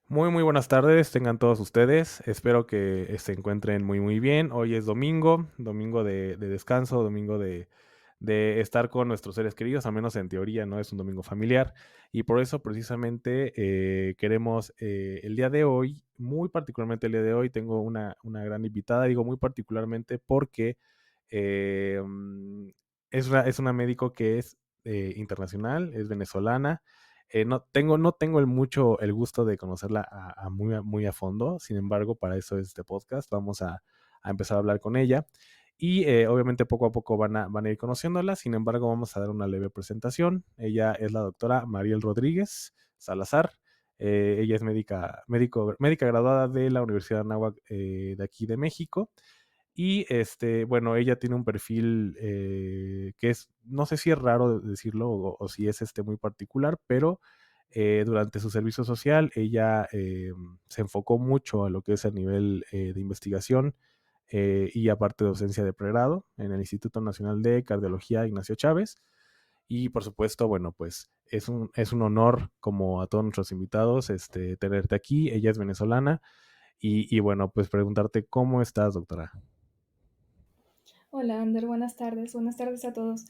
Muy buenas tardes, tengan todos ustedes. Espero que se encuentren muy bien. Hoy es domingo, domingo de descanso, domingo de estar con nuestros seres queridos, al menos en teoría, ¿no? Es un domingo familiar. Y por eso precisamente queremos el día de hoy, muy particularmente el día de hoy, tengo una gran invitada, digo muy particularmente porque eh, mm, es una médico que es internacional, es venezolana. No tengo el gusto de conocerla muy a fondo. Sin embargo, para eso es este podcast. Vamos a empezar a hablar con ella. Y obviamente poco a poco van a ir conociéndola. Sin embargo, vamos a dar una leve presentación. Ella es la doctora Mariel Rodríguez Salazar. Ella es médica graduada de la Universidad de Anáhuac, de aquí de México. Y bueno, ella tiene un perfil que es, no sé si es raro decirlo o si es muy particular, pero durante su servicio social ella se enfocó mucho a lo que es a nivel de investigación y aparte de docencia de pregrado en el Instituto Nacional de Cardiología Ignacio Chávez. Y por supuesto, bueno, pues es un honor, como a todos nuestros invitados, tenerte aquí. Ella es venezolana y bueno, pues preguntarte cómo estás, doctora. Hola, Ander, buenas tardes. Buenas tardes a todos.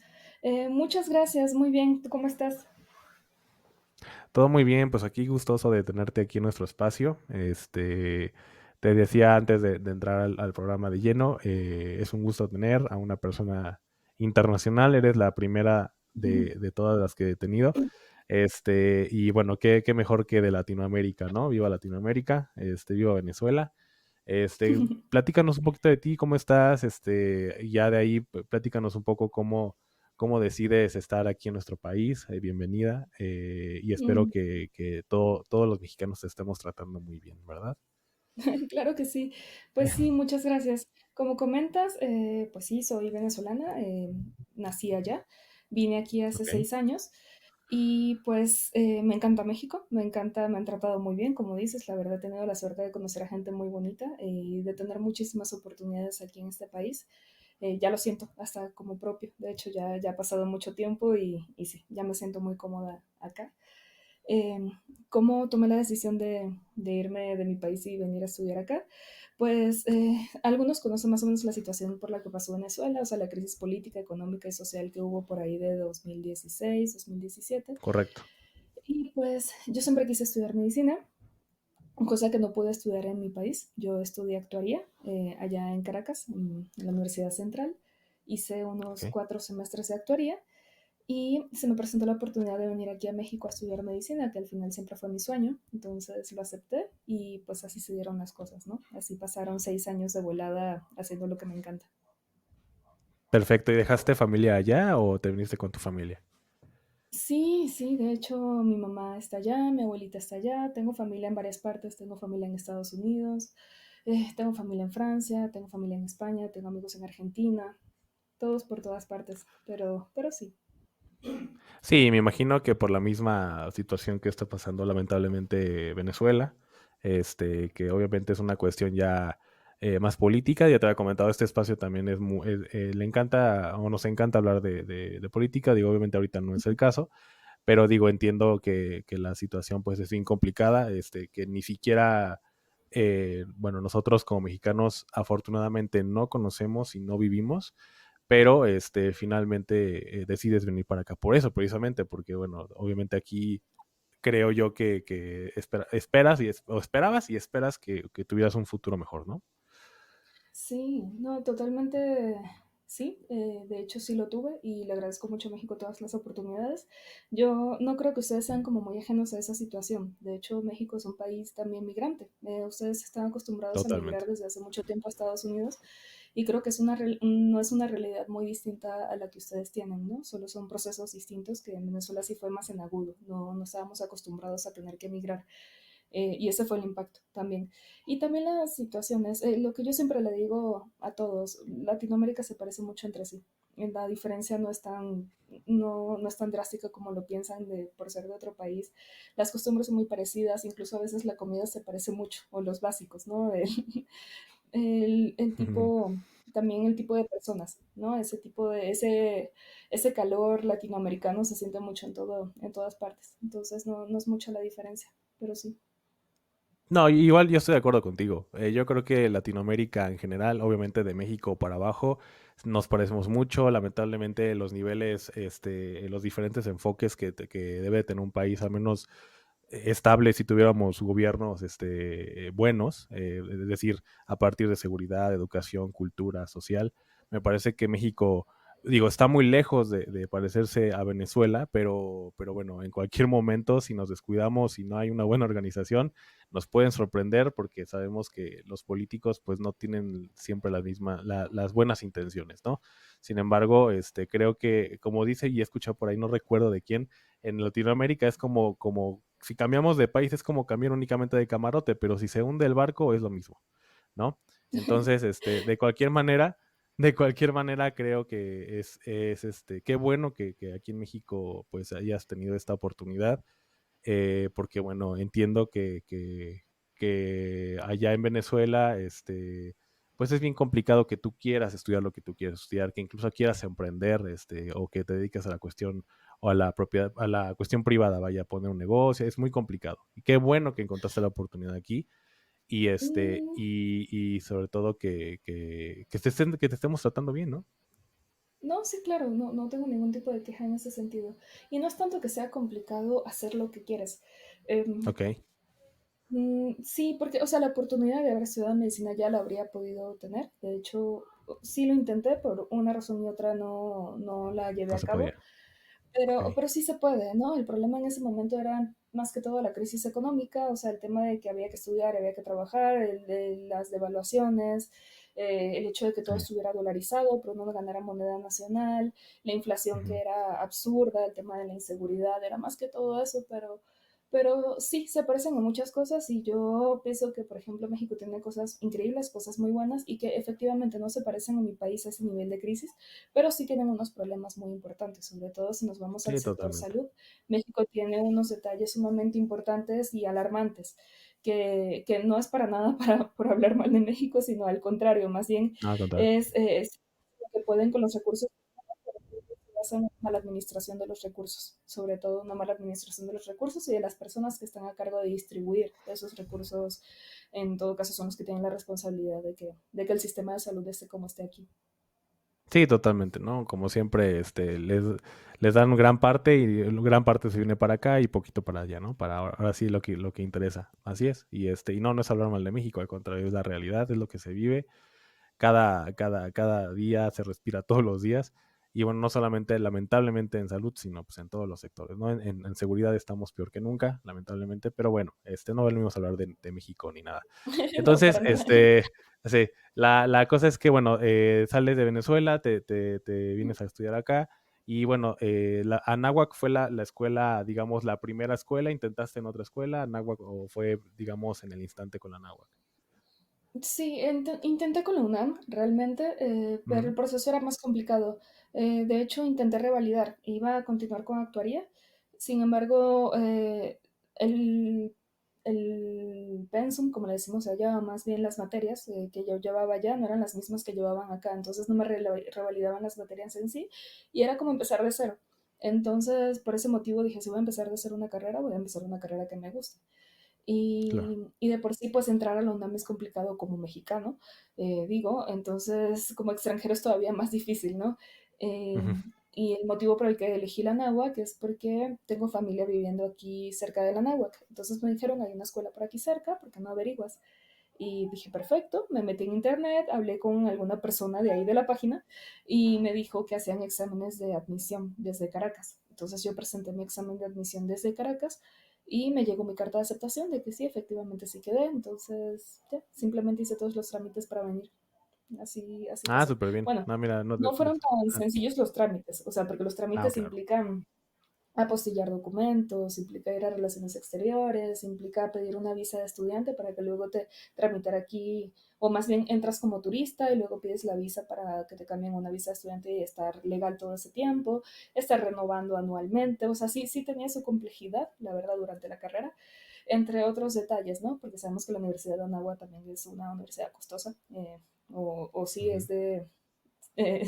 Muchas gracias, muy bien. ¿Tú cómo estás? Todo muy bien, pues aquí gustoso de tenerte aquí en nuestro espacio. Te decía antes de entrar al programa de lleno, es un gusto tener a una persona internacional, eres la primera de todas las que he tenido. Y bueno, qué mejor que de Latinoamérica, ¿no? Viva Latinoamérica, viva Venezuela. Platícanos un poquito de ti, cómo estás, y ya de ahí platícanos un poco cómo decides estar aquí en nuestro país. Bienvenida, y espero Mm, que todos los mexicanos te estemos tratando muy bien, ¿verdad? claro que sí. Pues sí, muchas gracias. Como comentas, pues sí, soy venezolana, nací allá, vine aquí hace Ok, 6 años y pues me encanta México, me encanta, me han tratado muy bien, como dices, la verdad he tenido la suerte de conocer a gente muy bonita y de tener muchísimas oportunidades aquí en este país. Ya lo siento, hasta como propio. De hecho, ya ha pasado mucho tiempo y sí, ya me siento muy cómoda acá. Eh, ¿Cómo tomé la decisión de irme de mi país y venir a estudiar acá? Pues algunos conocen más o menos la situación por la que pasó Venezuela, o sea, la crisis política, económica y social que hubo por ahí de 2016, 2017. correcto. Y pues yo siempre quise estudiar medicina, cosa que no pude estudiar en mi país. Yo estudié actuaría allá en Caracas, en la Universidad Central. Hice unos Ok. 4 semestres de actuaría y se me presentó la oportunidad de venir aquí a México a estudiar medicina, que al final siempre fue mi sueño. Entonces lo acepté y pues así se dieron las cosas, ¿no? Así pasaron 6 años de volada haciendo lo que me encanta. Perfecto. ¿Y dejaste familia allá o te viniste con tu familia? Sí, sí, de hecho mi mamá está allá, mi abuelita está allá, tengo familia en varias partes, tengo familia en Estados Unidos, tengo familia en Francia, tengo familia en España, tengo amigos en Argentina, todos por todas partes, pero sí. Sí, me imagino que por la misma situación que está pasando lamentablemente Venezuela, que obviamente es una cuestión ya más política. Ya te había comentado, este espacio también le encanta o nos encanta hablar de política. Digo, obviamente ahorita no es el caso, pero digo, entiendo que la situación pues es bien complicada, que ni siquiera, bueno, nosotros como mexicanos afortunadamente no conocemos y no vivimos, pero finalmente decides venir para acá por eso, precisamente, porque bueno, obviamente aquí creo yo que esperas o esperabas y esperas que tuvieras un futuro mejor, ¿no? Sí, no, totalmente sí. De hecho, sí lo tuve y le agradezco mucho a México todas las oportunidades. Yo no creo que ustedes sean como muy ajenos a esa situación. De hecho, México es un país también migrante. Ustedes están acostumbrados a migrar Totalmente. desde hace mucho tiempo a Estados Unidos y creo que no es una realidad muy distinta a la que ustedes tienen, ¿no? Solo son procesos distintos que en Venezuela sí fue más en agudo. No estábamos acostumbrados a tener que emigrar. Y ese fue el impacto también. Y también las situaciones, lo que yo siempre le digo a todos, Latinoamérica se parece mucho entre sí. La diferencia no es tan drástica como lo piensan por ser de otro país. Las costumbres son muy parecidas, incluso a veces la comida se parece mucho, o los básicos, ¿no? El Ujú. tipo, también el tipo de personas, ¿no? Ese calor latinoamericano se siente mucho en todas partes. Entonces no es mucha la diferencia, pero sí. No, igual yo estoy de acuerdo contigo. Yo creo que Latinoamérica en general, obviamente de México para abajo, nos parecemos mucho. Lamentablemente los niveles, los diferentes enfoques que debe tener un país, al menos estable si tuviéramos gobiernos buenos, es decir, a partir de seguridad, educación, cultura, social. Me parece que México, digo, está muy lejos de parecerse a Venezuela, pero bueno, en cualquier momento, si nos descuidamos, si no hay una buena organización, nos pueden sorprender porque sabemos que los políticos pues no tienen siempre las buenas intenciones, ¿no? Sin embargo, creo que, como dice y he escuchado por ahí, no recuerdo de quién, en Latinoamérica es como si cambiamos de país es como cambiar únicamente de camarote, pero si se hunde el barco es lo mismo, ¿no? Entonces, de cualquier manera creo que qué bueno que aquí en México pues hayas tenido esta oportunidad, porque bueno, entiendo que allá en Venezuela, pues es bien complicado que tú quieras estudiar lo que tú quieres estudiar, que incluso quieras emprender, o que te dediques a la cuestión o a la propiedad, a la cuestión privada, vaya a poner un negocio, es muy complicado. Y qué bueno que encontraste la oportunidad aquí y Mm, y sobre todo que te estemos tratando bien, ¿no? no, sí, claro, no, no tengo ningún tipo de queja en ese sentido. Y no es tanto que sea complicado hacer lo que quieres. Em, Ok, sí, porque, o sea, la oportunidad de haber estudiado medicina ya la habría podido tener. De hecho, sí lo intenté, por una razón y otra no la llevé no a se cabo. podía. Ok, Pero sí se puede, ¿no? El problema en ese momento era más que todo la crisis económica, o sea, el tema de que había que estudiar, había que trabajar, el de las devaluaciones, el hecho de que todo sí. estuviera dolarizado, pero no ganara moneda nacional, la inflación que Ujú. era absurda, el tema de la inseguridad, era más que todo eso, pero sí, se parecen a muchas cosas y yo pienso que, por ejemplo, México tiene cosas increíbles, cosas muy buenas y que efectivamente no se parecen a mi país a ese nivel de crisis, pero sí tienen unos problemas muy importantes, sobre todo si nos vamos al Sí, sector totalmente. salud. México tiene unos detalles sumamente importantes y alarmantes, que no es para nada para, por hablar mal de México, sino al contrario, más bien No, al contrario. es lo que pueden con los recursos, basa en una mala administración de los recursos, sobre todo una mala administración de los recursos y de las personas que están a cargo de distribuir esos recursos. En todo caso, son los que tienen la responsabilidad de que el sistema de salud esté como esté aquí. Sí, totalmente, ¿no? Como siempre, les dan gran parte y gran parte se viene para acá y poquito para allá, ¿no? Para ahora sí lo que interesa. Así es. Y no es hablar mal de México, al contrario, es la realidad, es lo que se vive cada día, se respira todos los días. Y bueno, no solamente lamentablemente en salud, sino pues en todos los sectores, ¿no? En seguridad estamos peor que nunca, lamentablemente, pero bueno, no venimos a hablar de México ni nada. No, Entonces, para nada. sí, la cosa es que, bueno, sales de Venezuela, te vienes a estudiar acá, y bueno, Anáhuac fue la escuela, digamos, la primera escuela, ¿intentaste en otra escuela, Anáhuac, o fue, digamos, en el instante con la Anáhuac? Sí, intenté con la UNAM realmente, pero Ujú, el proceso era más complicado. De hecho, intenté revalidar, iba a continuar con actuaría. Sin embargo, el pensum, como le decimos allá, más bien las materias que yo llevaba allá, no eran las mismas que llevaban acá, entonces no me revalidaban las materias en sí y era como empezar de cero. Entonces, por ese motivo dije, si voy a empezar de cero una carrera, voy a empezar una carrera que me guste. claro. Y de por sí, pues entrar a la UNAM es complicado como mexicano, digo, entonces como extranjero es todavía más difícil, ¿no? Eh, Ujú. y el motivo por el que elegí la náhuac es porque tengo familia viviendo aquí cerca de la náhuac. Entonces me dijeron, hay una escuela por aquí cerca, ¿por qué no averiguas? Y dije, perfecto, me metí en internet, hablé con alguna persona de ahí de la página y me dijo que hacían exámenes de admisión desde Caracas. Entonces yo presenté mi examen de admisión desde Caracas y me llegó mi carta de aceptación de que sí, efectivamente sí quedé. Entonces, ya, simplemente hice todos los trámites para venir. Así Ah, pasó. súper bien. Bueno, No, mira, no fueron tan ah, sencillos los trámites, o sea, porque los trámites ok, ok. implican apostillar documentos, implica ir a relaciones exteriores, implica pedir una visa de estudiante para que luego te tramitar aquí, o más bien entras como turista y luego pides la visa para que te cambien una visa de estudiante y estar legal todo ese tiempo, estar renovando anualmente, o sea, sí, sí tenía su complejidad, la verdad, durante la carrera, entre otros detalles, ¿no? Porque sabemos que la Universidad de Anáhuac también es una universidad costosa, o sí Ujú. es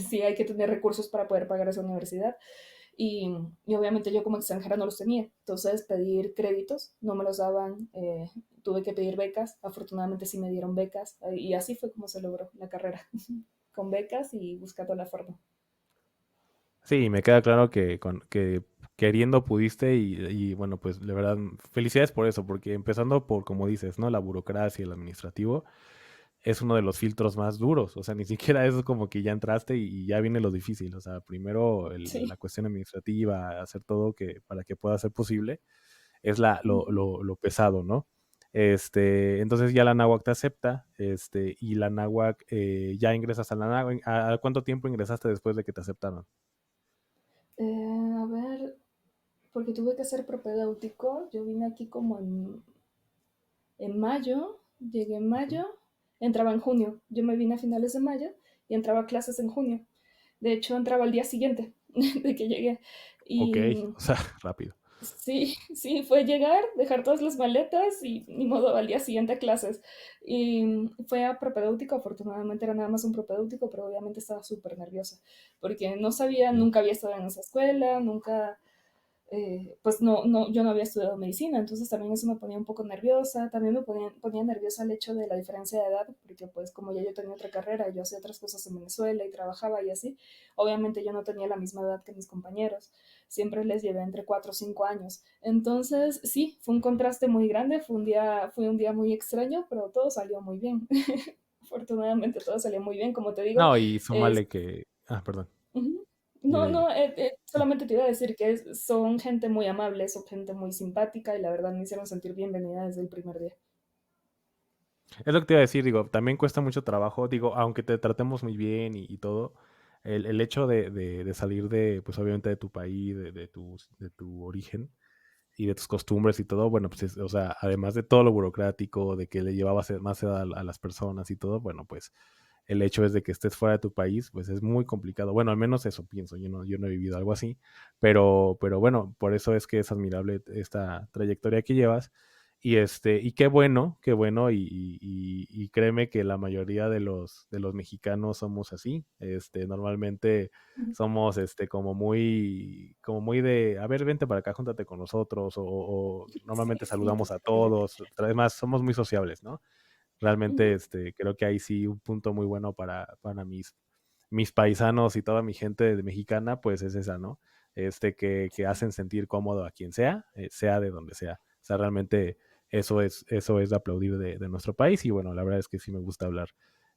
sí hay que tener recursos para poder pagar esa universidad. y obviamente yo como extranjera no los tenía. Entonces pedir créditos, no me los daban, tuve que pedir becas, afortunadamente sí me dieron becas y así fue como se logró la carrera, con becas y buscando la forma. Sí, me queda claro que queriendo pudiste y bueno, pues de verdad, felicidades por eso, porque empezando por, como dices, ¿no? La burocracia, el administrativo, es uno de los filtros más duros, o sea, ni siquiera es como que ya entraste y ya viene lo difícil, o sea, primero la Sí. cuestión administrativa, hacer todo que para que pueda ser posible, es Ujú. lo pesado, ¿no? Entonces ya la náhuac te acepta, y la náhuac, ya ingresas a la náhuac. ¿A cuánto tiempo ingresaste después de que te aceptaron? A ver, porque tuve que ser propedéutico, yo vine aquí como en mayo, llegué en Ujú. mayo, entraba en junio, yo me vine a finales de mayo y entraba a clases en junio. De hecho, entraba al día siguiente de que llegué. Ok, Y o sea, rápido. sí, sí, fue llegar, dejar todas las maletas y ni modo al día siguiente a clases. Y fue a propedéutico, afortunadamente era nada más un propedéutico, pero obviamente estaba súper nerviosa porque no sabía, Sí. nunca había estado en esa escuela, nunca, pues yo no había estudiado medicina, entonces también eso me ponía un poco nerviosa, también ponía nerviosa el hecho de la diferencia de edad, porque pues como ya yo tenía otra carrera, yo hacía otras cosas en Venezuela y trabajaba y así, obviamente yo no tenía la misma edad que mis compañeros, siempre les llevé entre 4 o 5 años, entonces sí, fue un contraste muy grande, fue un día muy extraño, pero todo salió muy bien. Afortunadamente todo salió muy bien, como te digo, No, y es súmale que. Ah, perdón. Ujú. Dime, No, dime. no, solamente te iba a decir que son gente muy amable, son gente muy simpática y la verdad me hicieron sentir bienvenida desde el primer día. Es lo que te iba a decir, digo, también cuesta mucho trabajo, digo, aunque te tratemos muy bien y todo, el hecho de salir de, pues obviamente de tu país, de tu origen y de tus costumbres y todo, bueno, pues, o sea, además de todo lo burocrático, de que le llevabas más edad a las personas y todo, bueno, pues el hecho es de que estés fuera de tu país, pues es muy complicado. Bueno, al menos eso pienso, yo no he vivido algo así, pero bueno, por eso es que es admirable esta trayectoria que llevas. Y qué bueno, y créeme que la mayoría de los mexicanos somos así. Normalmente Ujú. somos como muy de, a ver, vente para acá, júntate con nosotros, o Sí, normalmente sí, saludamos a totalmente. todos. Además, somos muy sociables, ¿no? Realmente, Ujú. creo que hay sí un punto muy bueno para mis paisanos y toda mi gente de mexicana, pues es esa, ¿no? Que hacen sentir cómodo a quien sea, sea de donde sea. O sea, realmente eso es de aplaudir de nuestro país y bueno, la verdad es que sí me gusta hablar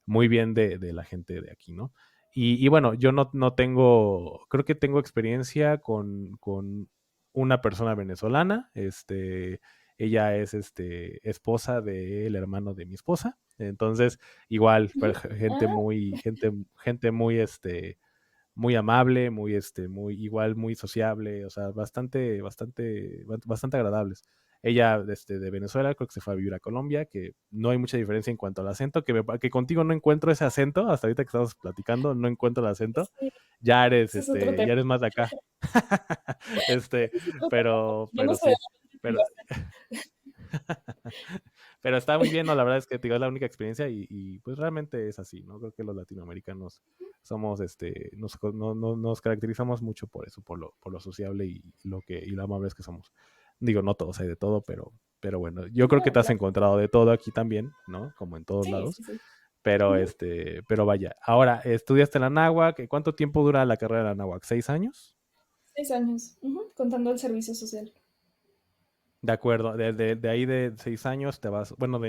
muy bien de la gente de aquí, ¿no? Y bueno, yo no tengo, creo que tengo experiencia con una persona venezolana, ella es esposa del hermano de mi esposa. Entonces, igual, Ujú. Ah, gente muy, muy amable, muy, igual, muy sociable, o sea, bastante agradables. Ella, de Venezuela, creo que se fue a vivir a Colombia, que no hay mucha diferencia en cuanto al acento, que contigo no encuentro ese acento, hasta ahorita que estamos platicando, no encuentro el acento. sí, Ya ese es otro tema. eres más de acá. este, Ese es otro tema. Yo no pero soy de sí, la pero pero está muy bien, ¿no? La verdad es que te digo, es la única experiencia y pues realmente es así, ¿no? Creo que los latinoamericanos somos, nos caracterizamos mucho por eso, por lo sociable y lo amables que somos. Digo, no todos hay de todo, pero bueno, yo creo que No, te has claro. encontrado de todo aquí también, ¿no? Como en todos Sí, lados, sí, sí. pero Ujú. pero vaya. Ahora, estudiaste en la náhuac, ¿cuánto tiempo dura la carrera de la náhuac? ¿6 años? 6 años, ujú, contando el servicio social. De acuerdo, de ahí de 6 años te vas, bueno,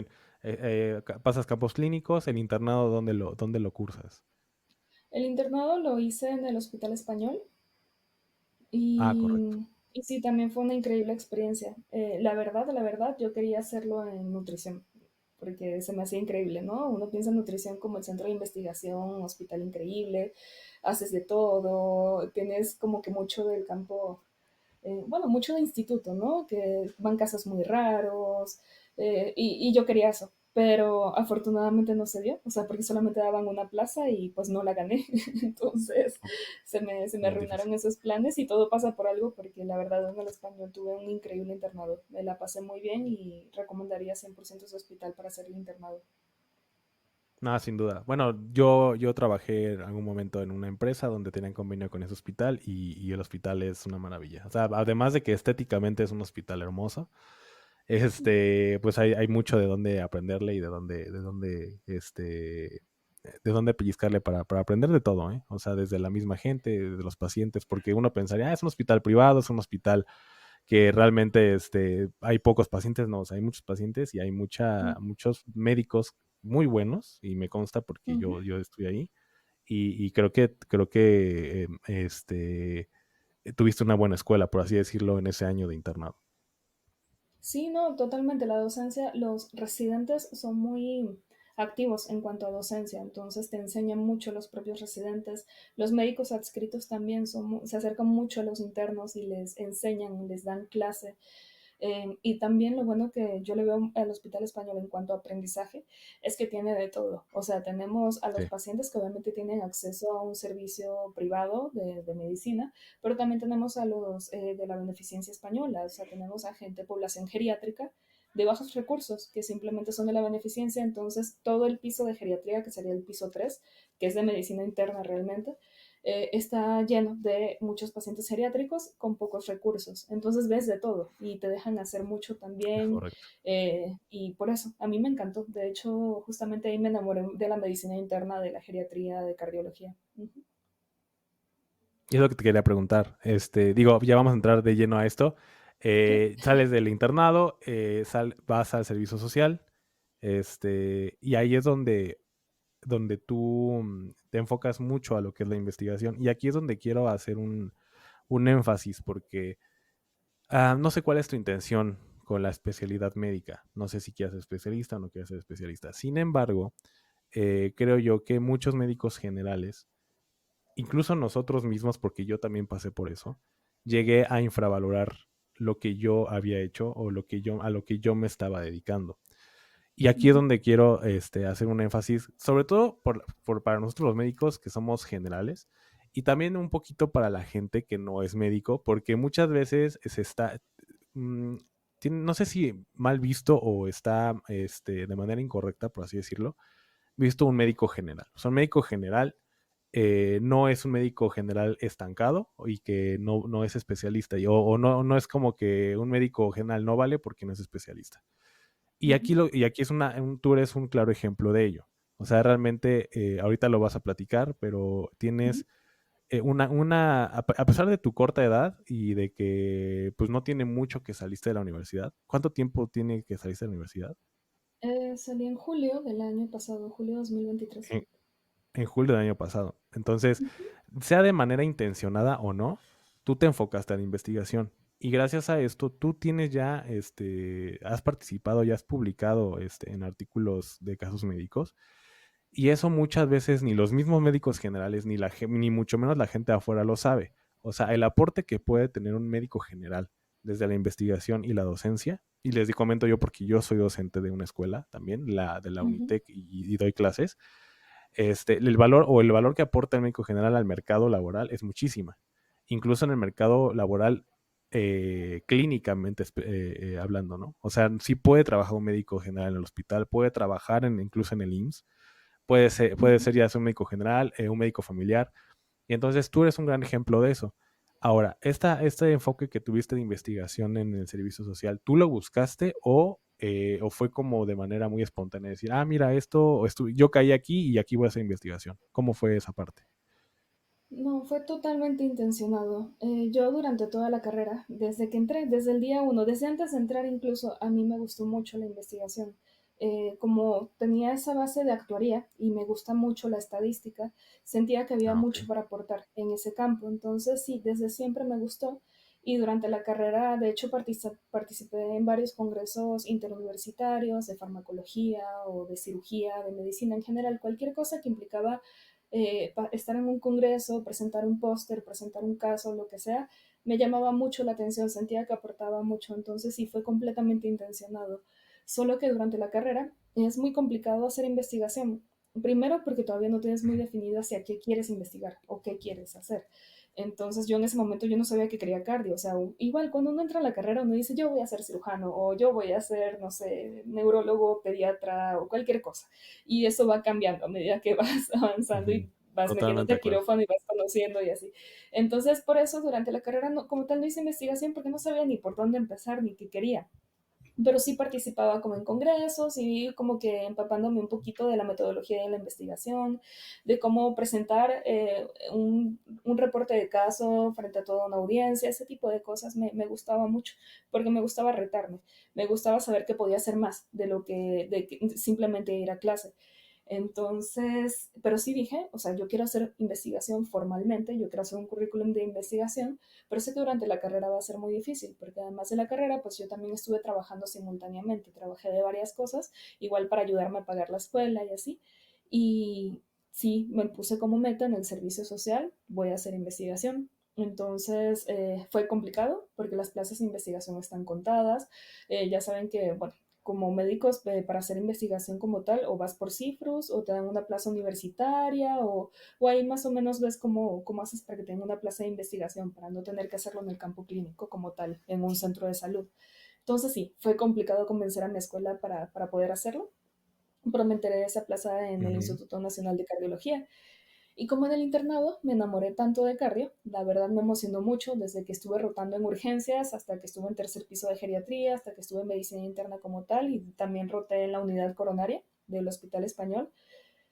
pasas campos clínicos, el internado, dónde lo cursas? El internado lo hice en el Hospital Español. Ah, correcto. Y sí, también fue una increíble experiencia. La verdad, yo quería hacerlo en nutrición, porque se me hacía increíble, ¿no? Uno piensa en nutrición como el centro de investigación, un hospital increíble, haces de todo, tienes como que mucho del campo, bueno, mucho de instituto, ¿no? Que van casos muy raros, y yo quería eso, pero afortunadamente no se dio, o sea, porque solamente daban una plaza y pues no la gané, entonces se me Muy difícil. arruinaron esos planes y todo pasa por algo, porque la verdad en el español tuve un increíble internado, me la pasé muy bien y recomendaría 100% ese hospital para hacer el internado. No, sin duda. Bueno, yo trabajé en algún momento en una empresa donde tenían convenio con ese hospital y el hospital es una maravilla. O sea, además de que estéticamente es un hospital hermoso, pues hay mucho de dónde aprenderle y de dónde pellizcarle para aprender de todo, ¿eh? O sea, desde la misma gente, de los pacientes, porque uno pensaría, es un hospital privado, es un hospital que realmente hay pocos pacientes, no, o sea, hay muchos pacientes y hay muchos médicos muy buenos, y me consta porque Ujú. yo estoy ahí, y creo que tuviste una buena escuela, por así decirlo, en ese año de internado. Sí, no, totalmente. La docencia, los residentes son muy activos en cuanto a docencia, entonces te enseñan mucho los propios residentes. Los médicos adscritos también se acercan mucho a los internos y les enseñan, les dan clase. Y también lo bueno que yo le veo al Hospital Español en cuanto a aprendizaje es que tiene de todo. O sea, tenemos a los Sí, pacientes que obviamente tienen acceso a un servicio privado de medicina, pero también tenemos a los de la beneficencia española. O sea, tenemos a gente, población geriátrica de bajos recursos, que simplemente son de la beneficencia. Entonces, todo el piso de geriatría, que sería el piso 3, que es de medicina interna realmente, está lleno de muchos pacientes geriátricos con pocos recursos. Entonces ves de todo y te dejan hacer mucho es también. correcto. Y por eso, a mí me encantó. De hecho, justamente ahí me enamoré de la medicina interna, de la geriatría, de cardiología. Uh -huh. Y es lo que te quería preguntar. Digo, ya vamos a entrar de lleno a esto. Okay. Sales del internado, vas al servicio social, y ahí es donde tú te enfocas mucho a lo que es la investigación. Y aquí es donde quiero hacer un énfasis, porque no sé cuál es tu intención con la especialidad médica. No sé si quieres ser especialista o no quieres ser especialista. Sin embargo, creo yo que muchos médicos generales, incluso nosotros mismos, porque yo también pasé por eso, llegué a infravalorar lo que yo había hecho o a lo que yo me estaba dedicando. Y aquí es Uh -huh. donde quiero hacer un énfasis, sobre todo para nosotros los médicos que somos generales, y también un poquito para la gente que no es médico, porque muchas veces mm, no sé si mal visto o está de manera incorrecta, por así decirlo, visto un médico general. O sea, un médico general no es un médico general estancado y que no es especialista, o no es como que un médico general no vale porque no es especialista. Uh -huh. Y aquí tú eres un claro ejemplo de ello. O sea, realmente ahorita lo vas a platicar, pero Uh -huh. tienes a pesar de tu corta edad y de que pues no tiene mucho que saliste de la universidad. ¿Cuánto tiempo tiene que saliste de la universidad? Salí en julio del año pasado, julio 2023. En, en julio del año pasado. Entonces, sea de manera intencionada o no, tú te enfocaste a la investigación. Y gracias a esto, tú tienes ya, has participado, ya has publicado en artículos de casos médicos. Y eso muchas veces ni los mismos médicos generales, ni mucho menos la gente de afuera lo sabe. O sea, el aporte que puede tener un médico general desde la investigación y la docencia, y les comento yo porque yo soy docente de una escuela también, de la Uh -huh. Unitec, y doy clases, el valor que aporta el médico general al mercado laboral es muchísima. Incluso en el mercado laboral, clínicamente hablando, ¿no? O sea, sí puede trabajar un médico general en el hospital, puede trabajar incluso en el IMSS, Uh puede -huh. ser ya sea un médico general, un médico familiar, y entonces tú eres un gran ejemplo de eso. Ahora, este enfoque que tuviste de investigación en el servicio social, ¿tú lo buscaste o fue como de manera muy espontánea decir, mira, yo caí aquí y aquí voy a hacer investigación? ¿Cómo fue esa parte? No, fue totalmente intencionado. Yo durante toda la carrera, desde que entré, desde el día uno, desde antes de entrar incluso, a mí me gustó mucho la investigación. Como tenía esa base de actuaría y me gusta mucho la estadística, sentía que había Ah, ok. mucho para aportar en ese campo. Entonces, sí, desde siempre me gustó y durante la carrera, de hecho, participé en varios congresos interuniversitarios de farmacología o de cirugía, de medicina en general, cualquier cosa que implicaba estar en un congreso, presentar un póster, presentar un caso, lo que sea, me llamaba mucho la atención, sentía que aportaba mucho, entonces sí fue completamente intencionado. Solo que durante la carrera es muy complicado hacer investigación. Primero porque todavía no tienes muy definido hacia qué quieres investigar o qué quieres hacer. Entonces yo en ese momento yo no sabía que quería cardio, o sea, igual cuando uno entra a la carrera uno dice yo voy a ser cirujano o yo voy a ser, no sé, neurólogo, pediatra o cualquier cosa. Y eso va cambiando a medida que vas avanzando Ujú. y vas metiéndote Totalmente de a acuerdo. quirófano y vas conociendo y así. Entonces por eso durante la carrera no, como tal no hice investigación porque no sabía ni por dónde empezar ni qué quería, pero sí participaba como en congresos y como que empapándome un poquito de la metodología de la investigación, de cómo presentar un reporte de caso frente a toda una audiencia, ese tipo de cosas me gustaba mucho, porque me gustaba retarme, me gustaba saber que podía hacer más de lo que simplemente ir a clase. Entonces, pero sí dije, o sea, yo quiero hacer investigación formalmente, yo quiero hacer un currículum de investigación, pero sé que durante la carrera va a ser muy difícil, porque además de la carrera, pues yo también estuve trabajando simultáneamente, trabajé de varias cosas, igual para ayudarme a pagar la escuela y así. Y sí, me puse como meta en el servicio social, voy a hacer investigación. Entonces fue complicado porque las plazas de investigación están contadas. Ya saben que, bueno, como médicos para hacer investigación como tal, o vas por cifros, o te dan una plaza universitaria, o ahí más o menos ves cómo haces para que tenga una plaza de investigación, para no tener que hacerlo en el campo clínico como tal, en un centro de salud. Entonces sí, fue complicado convencer a mi escuela para poder hacerlo, pero me enteré de esa plaza en el Ujú. Instituto Nacional de Cardiología. Y como en el internado me enamoré tanto de cardio, la verdad me emocionó mucho desde que estuve rotando en urgencias hasta que estuve en tercer piso de geriatría, hasta que estuve en medicina interna como tal y también roté en la unidad coronaria del Hospital Español.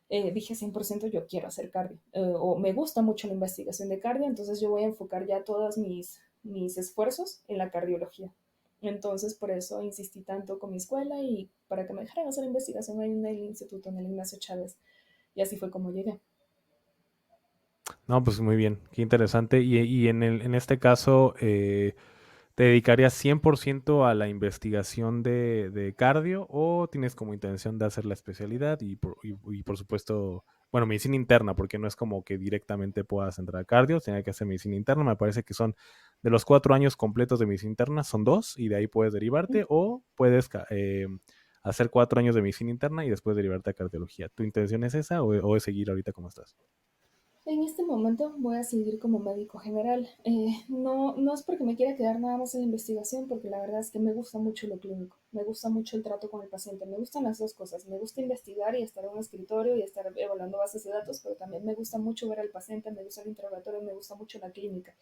Dije 100% yo quiero hacer cardio o me gusta mucho la investigación de cardio, entonces yo voy a enfocar ya todos mis esfuerzos en la cardiología. Entonces por eso insistí tanto con mi escuela y para que me dejaran hacer investigación ahí en el instituto, en el Ignacio Chávez. Y así fue como llegué. No, pues muy bien, qué interesante. Y en este caso, ¿te dedicarías 100% a la investigación de cardio o tienes como intención de hacer la especialidad y por supuesto, bueno, medicina interna, porque no es como que directamente puedas entrar a cardio, tiene que hacer medicina interna, me parece que son de los 4 años completos de medicina interna, son dos y de ahí puedes derivarte o puedes hacer 4 años de medicina interna y después derivarte a cardiología. ¿Tu intención es esa o es seguir ahorita como estás? En este momento voy a seguir como médico general. No, no es porque me quiera quedar nada más en la investigación, porque la verdad es que me gusta mucho lo clínico, me gusta mucho el trato con el paciente, me gustan las dos cosas, me gusta investigar y estar en un escritorio y estar evaluando bases de datos, pero también me gusta mucho ver al paciente, me gusta el interrogatorio, me gusta mucho la clínica.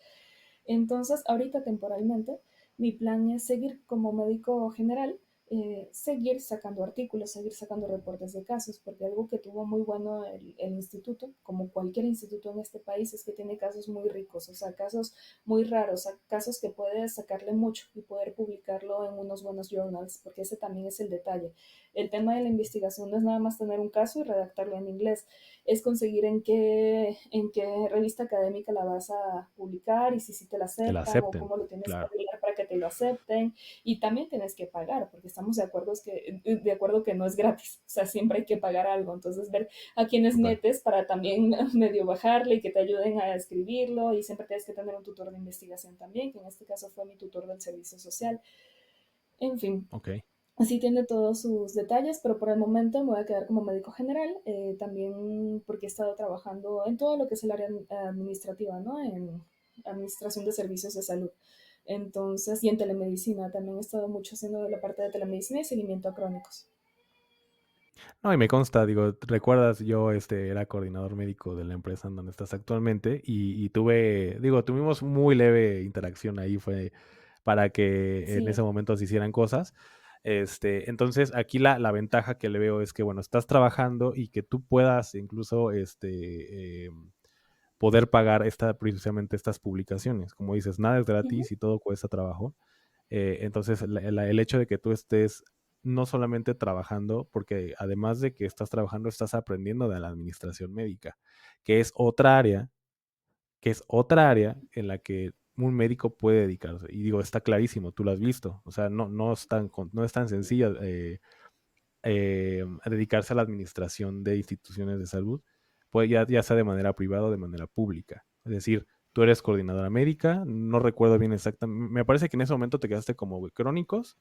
Entonces, ahorita temporalmente, mi plan es seguir como médico general, seguir sacando artículos, seguir sacando reportes de casos, porque algo que tuvo muy bueno el instituto, como cualquier instituto en este país, es que tiene casos muy ricos, o sea, casos muy raros, o sea, casos que puedes sacarle mucho y poder publicarlo en unos buenos journals, porque ese también es el detalle. El tema de la investigación no es nada más tener un caso y redactarlo en inglés, es conseguir en qué revista académica la vas a publicar y si te la Que la aceptan o acepten, cómo lo tienes que claro. arreglar para que te lo acepten. Y también tienes que pagar, porque estamos de acuerdo que no es gratis, o sea, siempre hay que pagar algo. Entonces, ver a quiénes Total. metes para también medio bajarle y que te ayuden a escribirlo. Y siempre tienes que tener un tutor de investigación también, que en este caso fue mi tutor del servicio social. En fin, Ok. así tiene todos sus detalles, pero por el momento me voy a quedar como médico general, también porque he estado trabajando en todo lo que es el área administrativa, ¿no? En administración de servicios de salud. Entonces, y en telemedicina, también he estado mucho haciendo la parte de telemedicina y seguimiento a crónicos. No, y me consta, digo, recuerdas, yo era coordinador médico de la empresa en donde estás actualmente y tuvimos muy leve interacción ahí, fue para que en ese Sí, momento se hicieran cosas. Entonces, aquí la ventaja que le veo es que, bueno, estás trabajando y que tú puedas incluso poder pagar precisamente estas publicaciones. Como dices, nada es ujú, gratis y todo cuesta trabajo. Entonces, el hecho de que tú estés no solamente trabajando, porque además de que estás trabajando, estás aprendiendo de la administración médica, que es otra área, que es otra área en la que un médico puede dedicarse. Y digo, está clarísimo, tú lo has visto. O sea, no es tan sencillo dedicarse a la administración de instituciones de salud, pues ya sea de manera privada o de manera pública. Es decir, tú eres coordinadora médica, no recuerdo bien exactamente, me parece que en ese momento te quedaste como crónicos,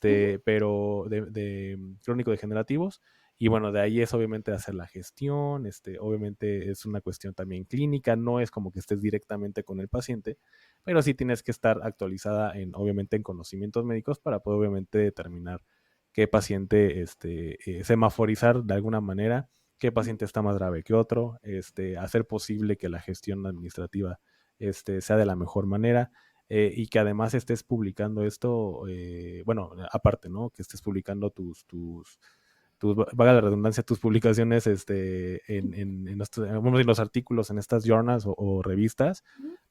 ujú, pero de crónico degenerativos, Y bueno, de ahí es obviamente hacer la gestión, obviamente es una cuestión también clínica, no es como que estés directamente con el paciente, pero sí tienes que estar actualizada obviamente en conocimientos médicos para poder obviamente determinar qué paciente, semaforizar de alguna manera, qué paciente está más grave que otro, hacer posible que la gestión administrativa, sea de la mejor manera. Y que además estés publicando esto, bueno, aparte, ¿no? Que estés publicando vaga la redundancia, tus publicaciones en los artículos, en estas journals o revistas,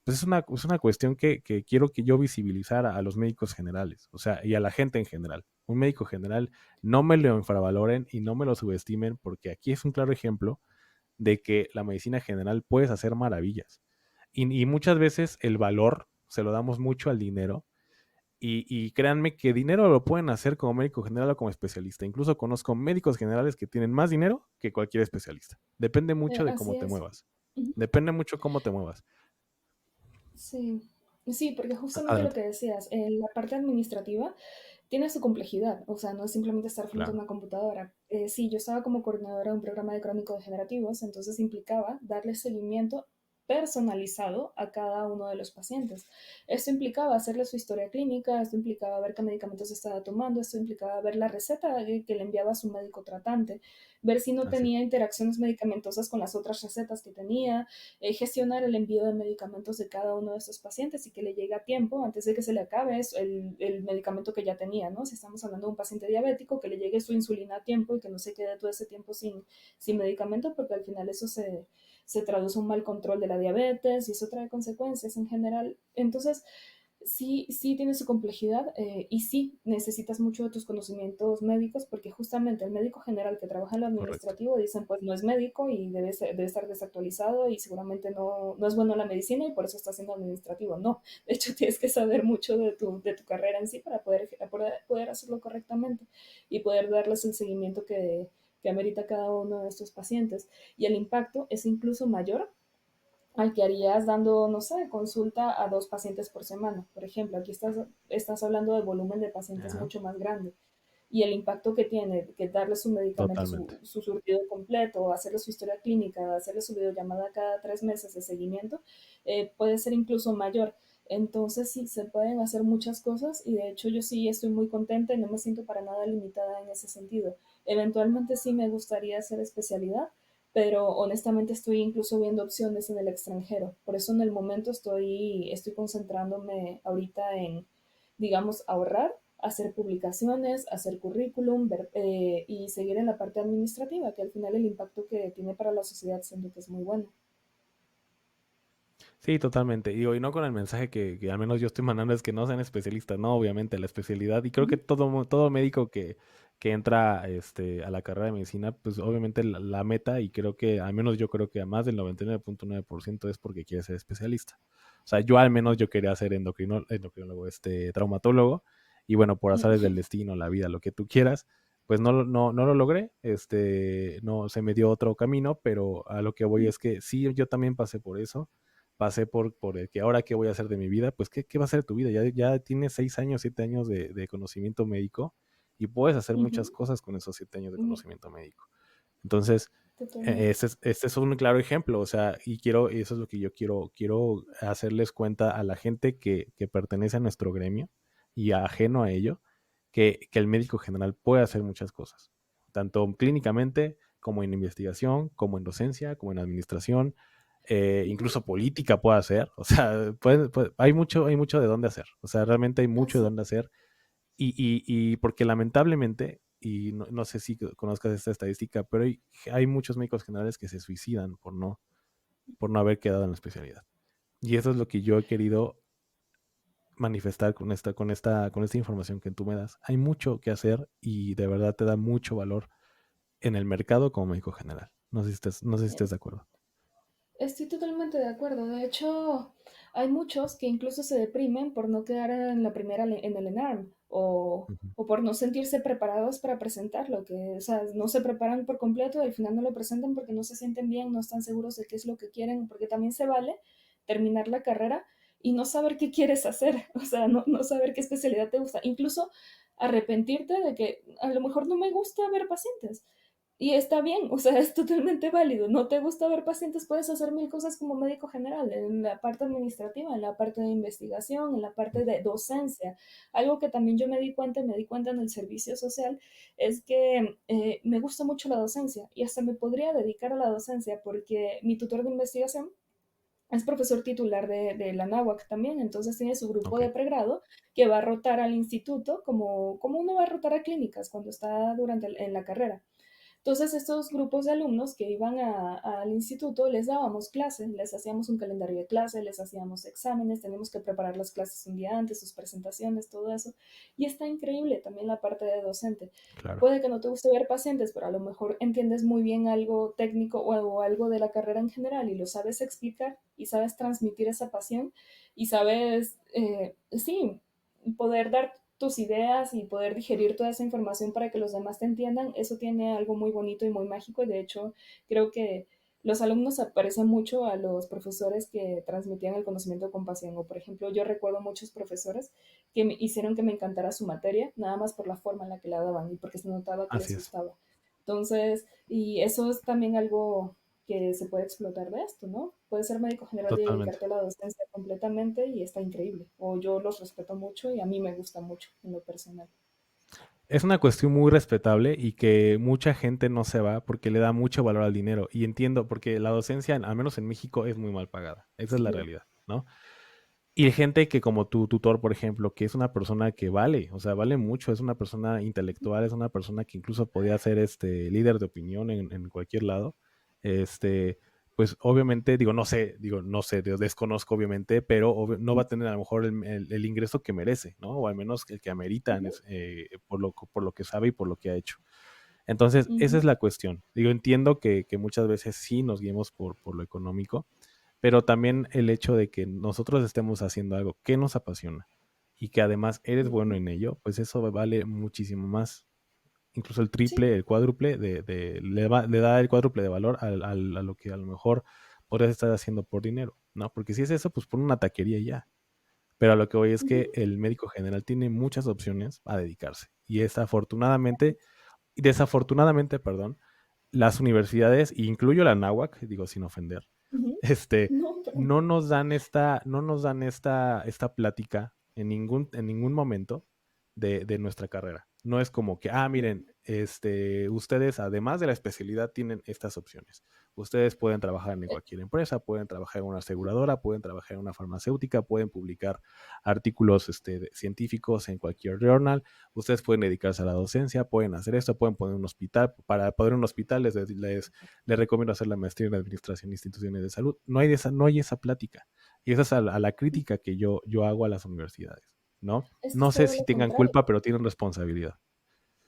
pues es una cuestión que quiero que yo visibilizar a los médicos generales, o sea, y a la gente en general. Un médico general, no me lo infravaloren y no me lo subestimen, porque aquí es un claro ejemplo de que la medicina general puedes hacer maravillas. Y muchas veces el valor se lo damos mucho al dinero, y créanme que dinero lo pueden hacer como médico general o como especialista. Incluso conozco médicos generales que tienen más dinero que cualquier especialista. Depende mucho de cómo Así te es. muevas. Ujú. Depende mucho cómo te muevas. Sí, sí, porque justamente lo Adelante. que decías, en la parte administrativa tiene su complejidad, o sea, no es simplemente estar frente a Claro. una computadora. Sí, yo estaba como coordinadora de un programa de crónico-degenerativos, entonces implicaba darle seguimiento personalizado a cada uno de los pacientes. Esto implicaba hacerle su historia clínica, esto implicaba ver qué medicamentos estaba tomando, esto implicaba ver la receta que le enviaba a su médico tratante, ver si no Así es. tenía interacciones medicamentosas con las otras recetas que tenía, gestionar el envío de medicamentos de cada uno de estos pacientes y que le llegue a tiempo antes de que se le acabe el medicamento que ya tenía, ¿no? Si estamos hablando de un paciente diabético, que le llegue su insulina a tiempo y que no se quede todo ese tiempo sin medicamento, porque al final eso se traduce a un mal control de la diabetes y eso trae consecuencias en general. Entonces, sí, sí tiene su complejidad y sí necesitas mucho de tus conocimientos médicos porque justamente el médico general que trabaja en lo Correcto. administrativo dicen pues no es médico y debe estar desactualizado y seguramente no es bueno en la medicina y por eso está siendo administrativo. No, de hecho tienes que saber mucho de tu carrera en sí para poder hacerlo correctamente y poder darles el seguimiento que amerita cada uno de estos pacientes. Y el impacto es incluso mayor al que harías dando, no sé, consulta a 2 pacientes por semana. Por ejemplo, aquí estás hablando de volumen de pacientes Ajá. mucho más grande. Y el impacto que tiene, que darle su medicamento, Totalmente. su surtido completo, hacerle su historia clínica, hacerle su videollamada cada 3 meses de seguimiento, puede ser incluso mayor. Entonces sí, se pueden hacer muchas cosas y de hecho yo sí estoy muy contenta y no me siento para nada limitada en ese sentido. Eventualmente sí me gustaría hacer especialidad, pero honestamente estoy incluso viendo opciones en el extranjero. Por eso en el momento estoy concentrándome ahorita en, digamos, ahorrar, hacer publicaciones, hacer currículum y seguir en la parte administrativa, que al final el impacto que tiene para la sociedad siento que es muy bueno. Sí, totalmente. Y no con el mensaje que al menos yo estoy mandando es que no sean especialistas, no, obviamente, la especialidad. Y creo que Ujú, todo médico que entra a la carrera de medicina, pues obviamente la meta, y creo que, al menos yo creo que a más del 99.9% es porque quiere ser especialista. O sea, yo al menos yo quería ser endocrinólogo, traumatólogo, y bueno, por azares del ujú, destino, la vida, lo que tú quieras, pues no lo logré, no se me dio otro camino, pero a lo que voy es que sí, yo también pasé por eso, pasé por el que ahora qué voy a hacer de mi vida, pues qué va a ser de tu vida, ya tienes 6 años, 7 años de conocimiento médico y puedes hacer muchas ujú, cosas con esos 7 años de ujú, conocimiento médico. Entonces, totalmente. este es un claro ejemplo, o sea, y eso es lo que yo quiero hacerles cuenta a la gente que pertenece a nuestro gremio y ajeno a ello, que el médico general puede hacer muchas cosas, tanto clínicamente como en investigación, como en docencia, como en administración, Ujú, incluso política puede hacer, o sea, hay mucho de dónde hacer, o sea, realmente hay mucho de así. dónde hacer y porque lamentablemente, y no sé si conozcas esta estadística, pero hay muchos médicos generales que se suicidan por no haber quedado en la especialidad. Y eso es lo que yo he querido manifestar con esta información que tú me das. Hay mucho que hacer y de verdad te da mucho valor en el mercado como médico general. No sé si estés de acuerdo. Estoy totalmente de acuerdo. De hecho, hay muchos que incluso se deprimen por no quedar en la primera en el ENARM Ujú. o por no sentirse preparados para presentarlo, que o sea, no se preparan por completo y al final no lo presentan porque no se sienten bien, no están seguros de qué es lo que quieren, porque también se vale terminar la carrera y no saber qué quieres hacer, o sea, no saber qué especialidad te gusta, incluso arrepentirte de que a lo mejor no me gusta ver pacientes, Y está bien, o sea, es totalmente válido. No te gusta ver pacientes, puedes hacer mil cosas como médico general, en la parte administrativa, en la parte de investigación, en la parte de docencia. Algo que también yo me di cuenta en el servicio social, es que me gusta mucho la docencia y hasta me podría dedicar a la docencia porque mi tutor de investigación es profesor titular de la náhuac también, entonces tiene su grupo Ok, de pregrado que va a rotar al instituto como uno va a rotar a clínicas cuando está en la carrera. Entonces, estos grupos de alumnos que iban al instituto, les dábamos clases, les hacíamos un calendario de clases, les hacíamos exámenes, teníamos que preparar las clases un día antes, sus presentaciones, todo eso. Y está increíble también la parte de docente. claro. Puede que no te guste ver pacientes, pero a lo mejor entiendes muy bien algo técnico o algo de la carrera en general y lo sabes explicar y sabes transmitir esa pasión y sabes, sí, poder dar tus ideas y poder digerir toda esa información para que los demás te entiendan, eso tiene algo muy bonito y muy mágico y de hecho creo que los alumnos se parecen mucho a los profesores que transmitían el conocimiento con pasión. O por ejemplo, yo recuerdo muchos profesores que me hicieron que me encantara su materia, nada más por la forma en la que la daban y porque se notaba que Así les es, gustaba. Entonces, y eso es también algo que se puede explotar de esto, ¿no? Puedes ser médico general y totalmente. dedicarte a la docencia completamente y está increíble. O yo los respeto mucho y a mí me gusta mucho en lo personal. Es una cuestión muy respetable y que mucha gente no se va porque le da mucho valor al dinero. Y entiendo, porque la docencia, al menos en México, es muy mal pagada. Esa es la Sí. realidad, ¿no? Y hay gente que como tu tutor, por ejemplo, que es una persona que vale, o sea, vale mucho, es una persona intelectual, es una persona que incluso podía ser líder de opinión en cualquier lado. Este, pues obviamente, no sé, desconozco obviamente, pero no va a tener a lo mejor el ingreso que merece, ¿no? O al menos el que amerita Ujú, por lo que sabe y por lo que ha hecho. Entonces, esa ujú, es la cuestión. Digo, entiendo que muchas veces sí nos guiemos por lo económico, pero también el hecho de que nosotros estemos haciendo algo que nos apasiona y que además eres bueno ujú. en ello, pues eso vale muchísimo más, incluso el Sí, triple, el cuádruple, le da el cuádruple de valor a lo que a lo mejor podrías estar haciendo por dinero, ¿no? Porque si es eso, pues pon una taquería y ya. Pero a lo que voy es ujú, que el médico general tiene muchas opciones a dedicarse. Y desafortunadamente, perdón, las universidades, incluyo la náhuac, digo sin ofender, ujú. este, No, pero no nos dan esta plática en ningún momento de nuestra carrera. No es como que, miren, ustedes además de la especialidad tienen estas opciones. Ustedes pueden trabajar en cualquier empresa, pueden trabajar en una aseguradora, pueden trabajar en una farmacéutica, pueden publicar artículos científicos en cualquier journal, ustedes pueden dedicarse a la docencia, pueden hacer esto, pueden poner un hospital. Para poner un hospital les recomiendo hacer la maestría en Administración de Instituciones de Salud. No hay esa plática. Y esa es a la crítica que yo hago a las universidades, ¿no? es que No es sé todo si lo tengan contrario. culpa, pero tienen responsabilidad.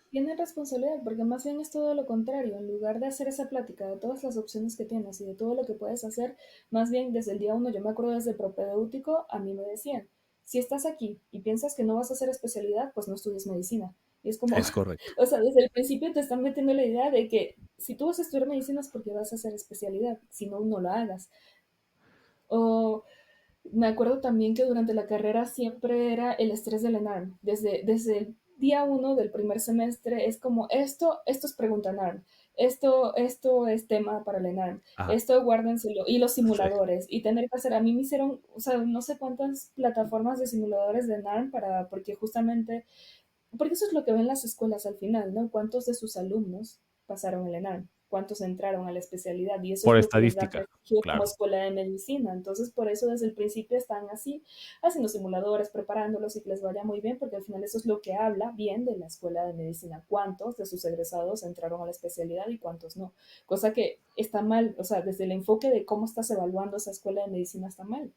Tiene responsabilidad, porque más bien es todo lo contrario. En lugar de hacer esa plática de todas las opciones que tienes y de todo lo que puedes hacer, más bien desde el día uno, yo me acuerdo desde propedéutico, a mí me decían, si estás aquí y piensas que no vas a hacer especialidad, pues no estudies medicina. Y es como, Es correcto. o sea, desde el principio te están metiendo la idea de que si tú vas a estudiar medicina es porque vas a hacer especialidad, si no, no lo hagas. O me acuerdo también que durante la carrera siempre era el estrés del ENARM. Desde el día uno del primer semestre es como esto es pregunta NARM, esto es tema para el ENARM, Ajá, esto guárdenselo, y los sí, simuladores, y tener que hacer, a mí me hicieron, o sea, no sé cuántas plataformas de simuladores de NARM porque justamente porque eso es lo que ven las escuelas al final, ¿no? ¿Cuántos de sus alumnos pasaron el ENARM? ¿Cuántos entraron a la especialidad? Y eso es por lo que les da estadística, prestigio como claro. escuela de medicina. Entonces, por eso desde el principio están así, haciendo simuladores, preparándolos y que les vaya muy bien, porque al final eso es lo que habla bien de la escuela de medicina. ¿Cuántos de sus egresados entraron a la especialidad y cuántos no? Cosa que está mal, o sea, desde el enfoque de cómo estás evaluando esa escuela de medicina está mal.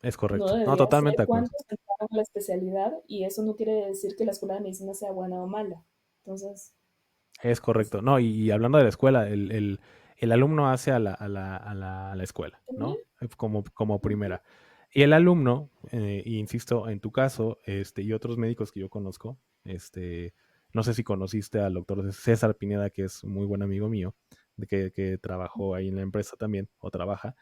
Es No correcto. No, debería totalmente ser de acuerdo. cuántos entraron a la especialidad y eso no quiere decir que la escuela de medicina sea buena o mala. Entonces, Es es correcto. No, y hablando de la escuela, el alumno hace a la escuela, también. ¿no? Como Ujú, primera. Y el alumno, insisto, en tu caso, y otros médicos que yo conozco, no sé si conociste al doctor César Pineda, que es un muy buen amigo mío, que trabajó ahí en la empresa también, o trabaja,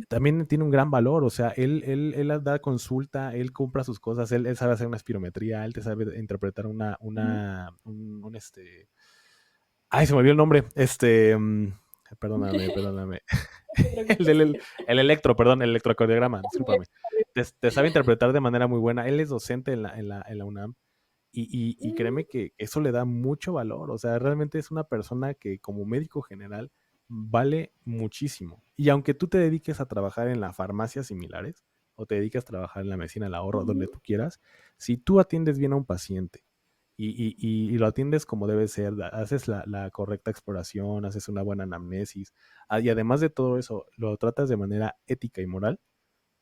también tiene un gran valor, o sea, él da consulta, él compra sus cosas, él sabe hacer una espirometría, él te sabe interpretar ujú, Ay, se me olvidó el nombre. Perdóname, perdóname. No te El preocupes. del el electro, perdón, el electrocardiograma, discúlpame. Te sabe interpretar de manera muy buena. Él es docente en la UNAM y Mm, créeme que eso le da mucho valor. O sea, realmente es una persona que como médico general vale muchísimo. Y aunque tú te dediques a trabajar en las farmacias similares o te dediques a trabajar en la medicina del ahorro, donde ujú, tú quieras, si tú atiendes bien a un paciente y lo atiendes como debe ser, haces la correcta exploración, haces una buena anamnesis, y además de todo eso, lo tratas de manera ética y moral,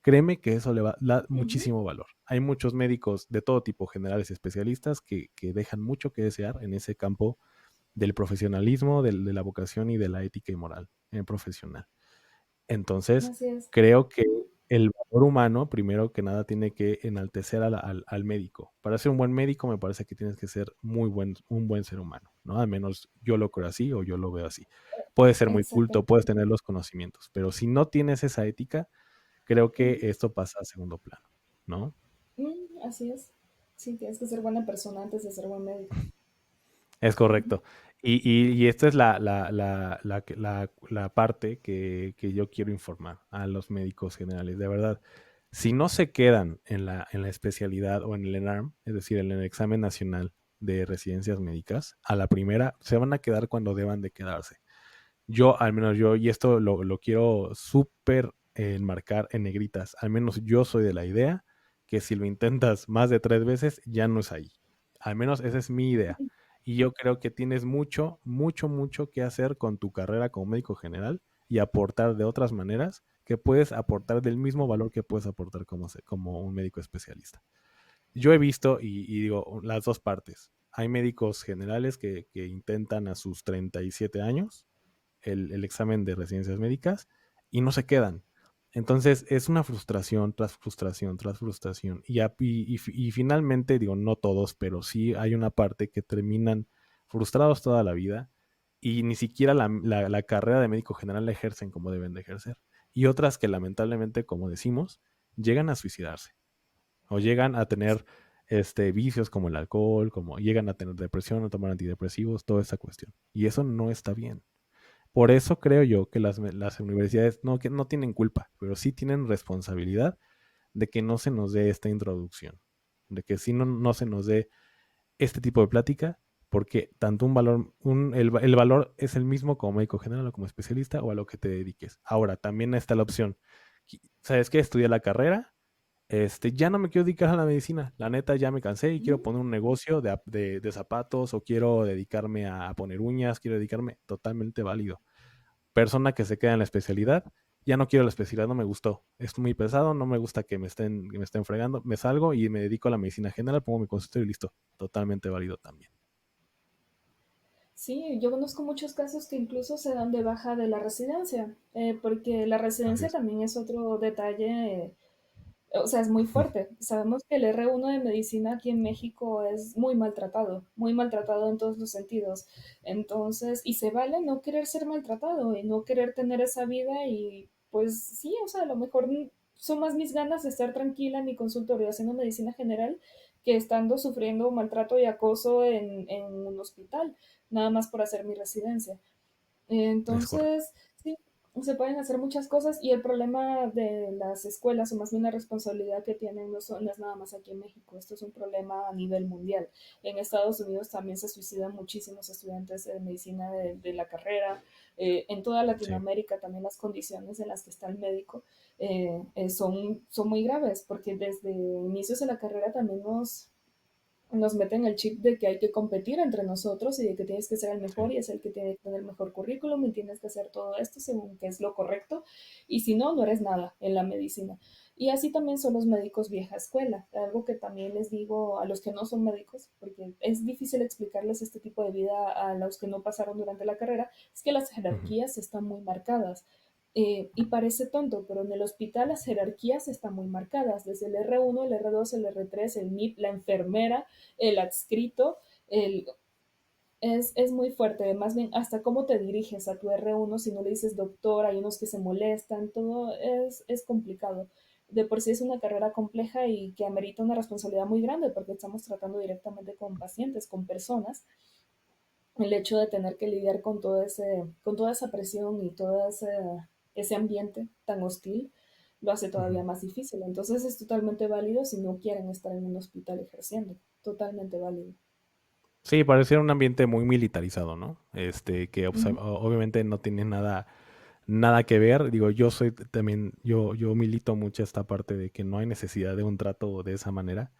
créeme que eso le va a dar ujú. muchísimo valor. Hay muchos médicos de todo tipo, generales, especialistas, que dejan mucho que desear en ese campo del profesionalismo, de la vocación y de la ética y moral profesional. Entonces, Así es. creo que el valor humano, primero que nada, tiene que enaltecer al médico. Para ser un buen médico, me parece que tienes que ser un buen ser humano, ¿no? Al menos yo lo creo así o yo lo veo así. Puedes ser muy culto, puedes Exactamente. tener los conocimientos, pero si no tienes esa ética, creo que Ujú. esto pasa a segundo plano, ¿no? Así es. Sí, tienes que ser buena persona antes de ser buen médico. Es Ujú, correcto. Y esta es la parte que yo quiero informar a los médicos generales. De verdad, si no se quedan en la especialidad o en el ENARM, es decir, en el examen nacional de residencias médicas, a la primera se van a quedar cuando deban de quedarse. Yo, al menos yo, y esto lo quiero súper enmarcar en negritas, al menos yo soy de la idea que si lo intentas más de 3 veces, ya no es ahí. Al menos esa es mi idea. Y yo creo que tienes mucho, mucho, mucho que hacer con tu carrera como médico general y aportar de otras maneras que puedes aportar del mismo valor que puedes aportar como un médico especialista. Yo he visto, y digo, las dos partes. Hay médicos generales que intentan a sus 37 años el examen de residencias médicas y no se quedan. Entonces es una frustración tras frustración tras frustración. Y finalmente, digo, no todos, pero sí hay una parte que terminan frustrados toda la vida y ni siquiera la carrera de médico general la ejercen como deben de ejercer. Y otras que lamentablemente, como decimos, llegan a suicidarse o llegan a tener vicios como el alcohol, como llegan a tener depresión, a tomar antidepresivos, toda esa cuestión. Y eso no está bien. Por eso creo yo que las universidades no, que no tienen culpa, pero sí tienen responsabilidad de que no se nos dé esta introducción, de que sí no se nos dé este tipo de plática, porque tanto un valor, el valor es el mismo como médico general o como especialista o a lo que te dediques. Ahora, también está la opción, ¿sabes qué? Estudié la carrera, ya no me quiero dedicar a la medicina, la neta ya me cansé y quiero ujú. poner un negocio de zapatos o quiero dedicarme a poner uñas, quiero dedicarme totalmente válido. Persona que se queda en la especialidad, ya no quiero la especialidad, no me gustó, es muy pesado, no me gusta que me estén fregando, me salgo y me dedico a la medicina general, pongo mi consultorio y listo, totalmente válido también. Sí, yo conozco muchos casos que incluso se dan de baja de la residencia, porque la Así residencia es. también es otro detalle, o sea, es muy fuerte. Sabemos que el R1 de medicina aquí en México es muy maltratado en todos los sentidos. Entonces, y se vale no querer ser maltratado y no querer tener esa vida y pues sí, o sea, a lo mejor son más mis ganas de estar tranquila en mi consultorio haciendo medicina general que estando sufriendo maltrato y acoso en un hospital, nada más por hacer mi residencia. Es correcto. Entonces, sí, se pueden hacer muchas cosas y el problema de las escuelas, o más bien la responsabilidad que tienen, no es nada más aquí en México, esto es un problema a nivel mundial. En Estados Unidos también se suicidan muchísimos estudiantes de medicina de la carrera. En toda Sí, Latinoamérica también las condiciones en las que está el médico son muy graves, porque desde inicios de la carrera también nos meten el chip de que hay que competir entre nosotros y de que tienes que ser el sí, mejor y es el que tiene que tener el mejor currículum y tienes que hacer todo esto según que es lo correcto y si no, no eres nada en la medicina. Y así también son los médicos vieja escuela, algo que también les digo a los que no son médicos, porque es difícil explicarles este tipo de vida a los que no pasaron durante la carrera, es que las ujú, jerarquías están muy marcadas. Y parece tonto, pero en el hospital las jerarquías están muy marcadas, desde el R1, el R2, el R3, el NIP, la enfermera, el adscrito, el, es muy fuerte, más bien hasta cómo te diriges a tu R1 si no le dices doctor, hay unos que se molestan, todo es complicado. De por sí es una carrera compleja y que amerita una responsabilidad muy grande porque estamos tratando directamente con pacientes, con personas. el hecho de tener que lidiar con toda esa presión y todo ese ambiente tan hostil lo hace todavía Ujú. más difícil. Entonces es totalmente válido si no quieren estar en un hospital ejerciendo. Totalmente válido. Sí, pareciera un ambiente muy militarizado, ¿no? Que Ujú. obviamente no tiene nada que ver. Digo, yo soy también, yo milito mucho esta parte de que no hay necesidad de un trato de esa manera.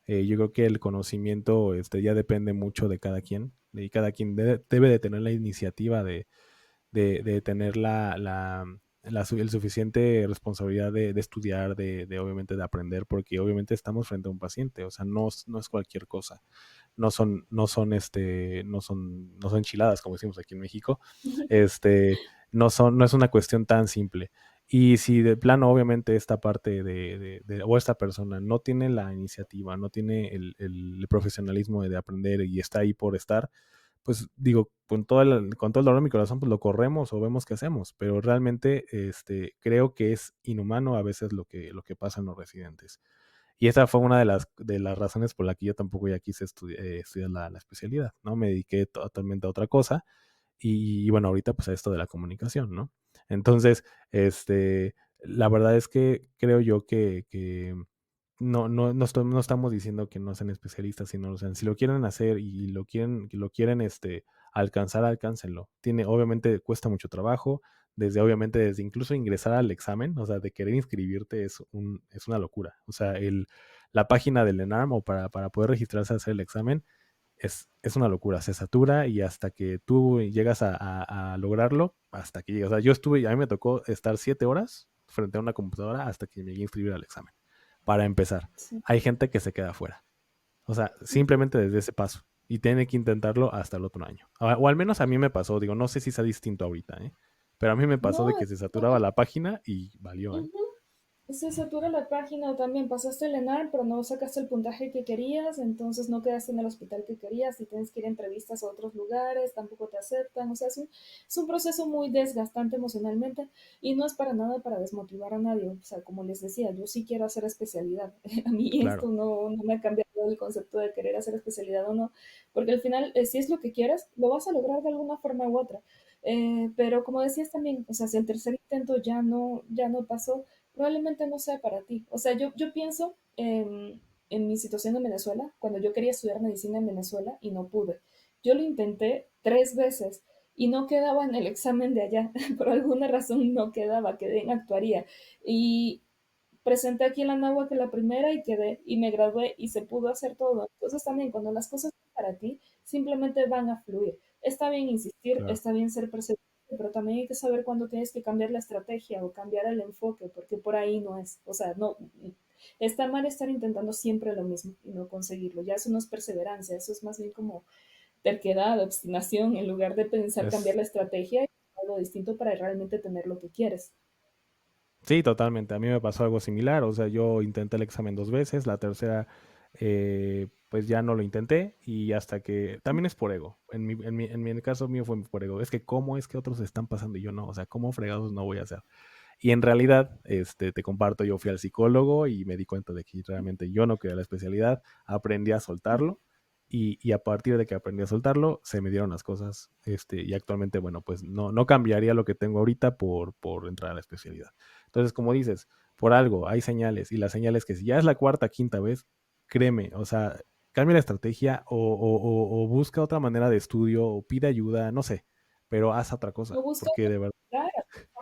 Yo creo que el conocimiento ya depende mucho de cada quien, y cada quien debe de tener la iniciativa de tener el suficiente responsabilidad de estudiar, de obviamente de aprender, porque obviamente estamos frente a un paciente, o sea, no es cualquier cosa, no son enchiladas, como decimos aquí en México, este, no es una cuestión tan simple. Y si de plano, obviamente, esta parte o esta persona no tiene la iniciativa, no tiene el profesionalismo de aprender y está ahí por estar, pues digo, con todo el dolor de mi corazón, pues lo corremos o vemos qué hacemos, pero realmente creo que es inhumano a veces lo que pasa en los residentes. Y esa fue una de las razones por la que yo tampoco ya quise estudiar la especialidad, ¿no? Me dediqué totalmente a otra cosa y bueno, ahorita pues a esto de la comunicación, ¿no? Entonces, la verdad es que creo yo que no estamos diciendo que no sean especialistas, sino, o sea, si lo quieren hacer y lo quieren alcanzar, alcáncenlo. Obviamente cuesta mucho trabajo, obviamente desde incluso ingresar al examen, o sea, de querer inscribirte es una locura. O sea, la página del ENARM o para poder registrarse a hacer el examen es una locura, se satura y hasta que tú llegas a lograrlo, hasta que llegas. O sea, a mí me tocó estar 7 horas frente a una computadora hasta que me llegué a inscribir al examen. Para empezar, Sí. hay gente que se queda fuera. O sea, Ujú. simplemente desde ese paso. Y tiene que intentarlo hasta el otro año. O al menos a mí me pasó, digo, no sé si sea distinto ahorita, ¿eh? Pero a mí me pasó No, de que se saturaba la página y valió, ¿eh? ujú. Se satura la página también, pasaste el ENAR, pero no sacaste el puntaje que querías, entonces no quedaste en el hospital que querías y tienes que ir a entrevistas a otros lugares, tampoco te aceptan, o sea, es un proceso muy desgastante emocionalmente y no es para nada para desmotivar a nadie, o sea, como les decía, yo sí quiero hacer especialidad, a mí esto Claro, no me ha cambiado el concepto de querer hacer especialidad o no, porque al final, si es lo que quieres, lo vas a lograr de alguna forma u otra. Pero como decías también, o sea, si el tercer intento ya no pasó, probablemente no sea para ti. O sea, yo pienso en mi situación en Venezuela, cuando yo quería estudiar medicina en Venezuela y no pude. Yo lo intenté 3 veces y no quedaba en el examen de allá. Por alguna razón no quedaba, quedé en actuaría. Y presenté aquí en la NAHUAC la primera y quedé y me gradué y se pudo hacer todo. Entonces también cuando las cosas son para ti, simplemente van a fluir. Está bien insistir, claro. está bien ser perseverante, pero también hay que saber cuándo tienes que cambiar la estrategia o cambiar el enfoque, porque por ahí no es. O sea, no, está mal estar intentando siempre lo mismo y no conseguirlo. Ya eso no es perseverancia, eso es más bien como terquedad, obstinación, en lugar de pensar cambiar Es, la estrategia y algo distinto para realmente tener lo que quieres. Sí, totalmente. A mí me pasó algo similar. O sea, yo intenté el examen 2 veces. La tercera, pues ya no lo intenté. Y hasta que. También es por ego. En mi caso mío fue por ego. Es que, ¿cómo es que otros están pasando y yo no? O sea, ¿cómo fregados no voy a hacer? Y en realidad, te comparto, yo fui al psicólogo y me di cuenta de que realmente yo no quería la especialidad. Aprendí a soltarlo. Y a partir de que aprendí a soltarlo, se me dieron las cosas. Y actualmente, bueno, pues no cambiaría lo que tengo ahorita por entrar a la especialidad. Entonces, como dices, por algo hay señales. Y las señales que si ya es la cuarta, quinta vez, créeme, o sea, cambia la estrategia o busca otra manera de estudio o pide ayuda, no sé, pero haz otra O cosa. busca Porque de verdad, claro,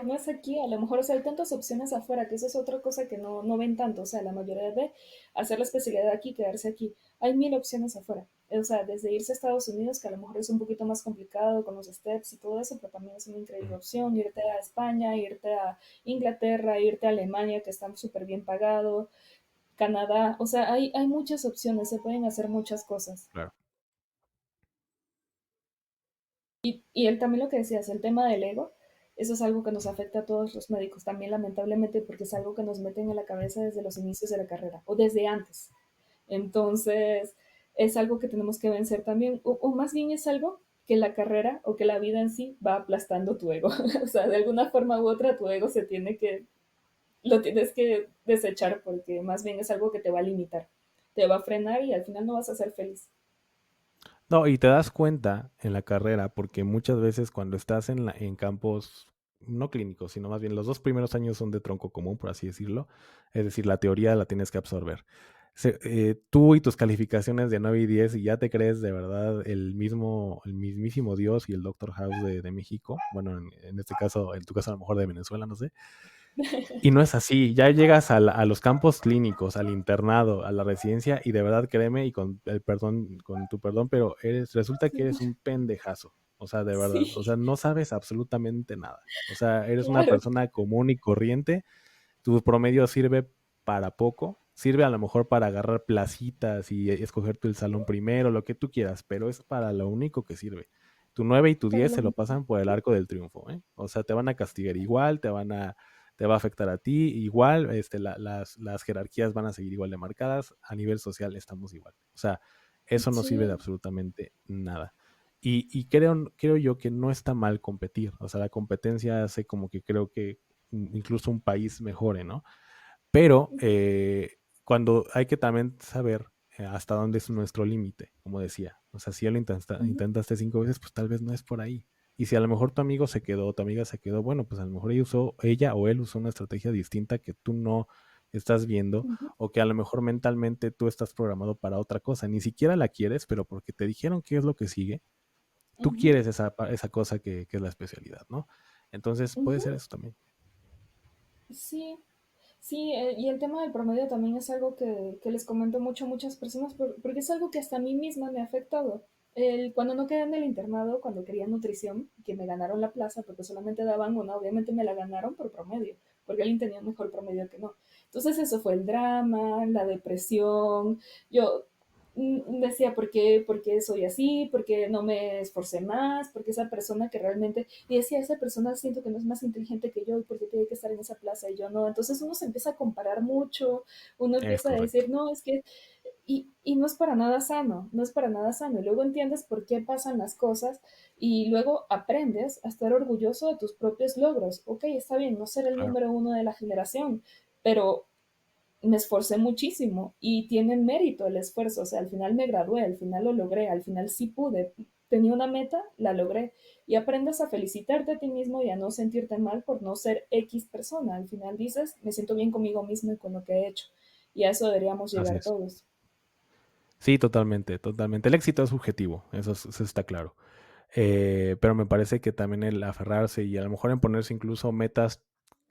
no es aquí, a lo mejor, o sea, hay tantas opciones afuera, que eso es otra cosa que no ven tanto, o sea, la mayoría de hacer la especialidad aquí, quedarse aquí, hay mil opciones afuera, o sea, desde irse a Estados Unidos, que a lo mejor es un poquito más complicado con los steps y todo eso, pero también es una increíble opción, irte a España, irte a Inglaterra, irte a Alemania, que están súper bien pagados, Canadá, o sea, hay muchas opciones, se pueden hacer muchas cosas. claro. Y él también lo que decías, el tema del ego, eso es algo que nos afecta a todos los médicos también, lamentablemente, porque es algo que nos meten en la cabeza desde los inicios de la carrera o desde antes. Entonces, es algo que tenemos que vencer también, o más bien es algo que la carrera o que la vida en sí va aplastando tu ego. O sea, de alguna forma u otra tu ego lo tienes que desechar porque más bien es algo que te va a limitar, te va a frenar y al final no vas a ser feliz. No, y te das cuenta en la carrera, porque muchas veces cuando estás en campos no clínicos, sino más bien los 2 primeros años son de tronco común, por así decirlo. Es decir, la teoría la tienes que absorber. Tú y tus calificaciones de 9 y 10 y ya te crees de verdad el mismísimo Dios y el Doctor House de México. Bueno, en este caso, en tu caso a lo mejor de Venezuela, no sé. Y no es así, ya llegas a los campos clínicos, al internado, a la residencia, y de verdad créeme, y con el perdón, con tu perdón, pero resulta que eres un pendejazo. O sea, de verdad. O Sí, sea, no sabes absolutamente nada. O sea, eres una claro, persona común y corriente. Tu promedio sirve para poco. Sirve a lo mejor para agarrar placitas y escoger tu el salón primero, lo que tú quieras, pero es para lo único que sirve. Tu 9 y tu para 10 lo se lo mismo. pasan por el arco del triunfo, ¿eh? O sea, te van a castigar igual, te va a afectar a ti igual, las jerarquías van a seguir igual de marcadas, a nivel social estamos igual. O sea, eso no sirve de Sí, absolutamente nada. Y creo yo que no está mal competir. O sea, la competencia hace como que creo que incluso un país mejore, ¿no? Pero cuando hay que también saber hasta dónde es nuestro límite, como decía. O sea, si ya lo ujú, intentaste 5 veces, pues tal vez no es por ahí. Y si a lo mejor tu amigo se quedó, tu amiga se quedó, bueno, pues a lo mejor ella o él usó una estrategia distinta que tú no estás viendo, ujú, o que a lo mejor mentalmente tú estás programado para otra cosa. Ni siquiera la quieres, pero porque te dijeron qué es lo que sigue, tú ujú, quieres esa cosa que es la especialidad, ¿no? Entonces puede ujú. ser eso también. Sí, sí, y el tema del promedio también es algo que les comento mucho a muchas personas porque es algo que hasta a mí misma me ha afectado. Cuando no quedé en el internado, cuando quería nutrición, que me ganaron la plaza porque solamente daban una, obviamente me la ganaron por promedio, porque alguien tenía un mejor promedio que no. Entonces eso fue el drama, la depresión. Yo decía, por qué soy así? ¿Por qué no me esforcé más? Porque esa persona que realmente, y decía, esa persona siento que no es más inteligente que yo y porque tiene que estar en esa plaza y yo no. Entonces uno se empieza a comparar mucho, uno Es empieza a correcto. decir, no, es que, y no es para nada sano, no es para nada sano. Y luego entiendes por qué pasan las cosas y luego aprendes a estar orgulloso de tus propios logros. Ok, está bien, no ser el Claro. número uno de la generación, pero me esforcé muchísimo y tiene mérito el esfuerzo, o sea, al final me gradué, al final lo logré, al final sí pude, tenía una meta, la logré y aprendes a felicitarte a ti mismo y a no sentirte mal por no ser X persona, al final dices, me siento bien conmigo mismo y con lo que he hecho y a eso deberíamos Así llegar es. todos. Sí, totalmente, totalmente. El éxito es subjetivo, eso está claro. Pero me parece que también el aferrarse y a lo mejor en ponerse incluso metas,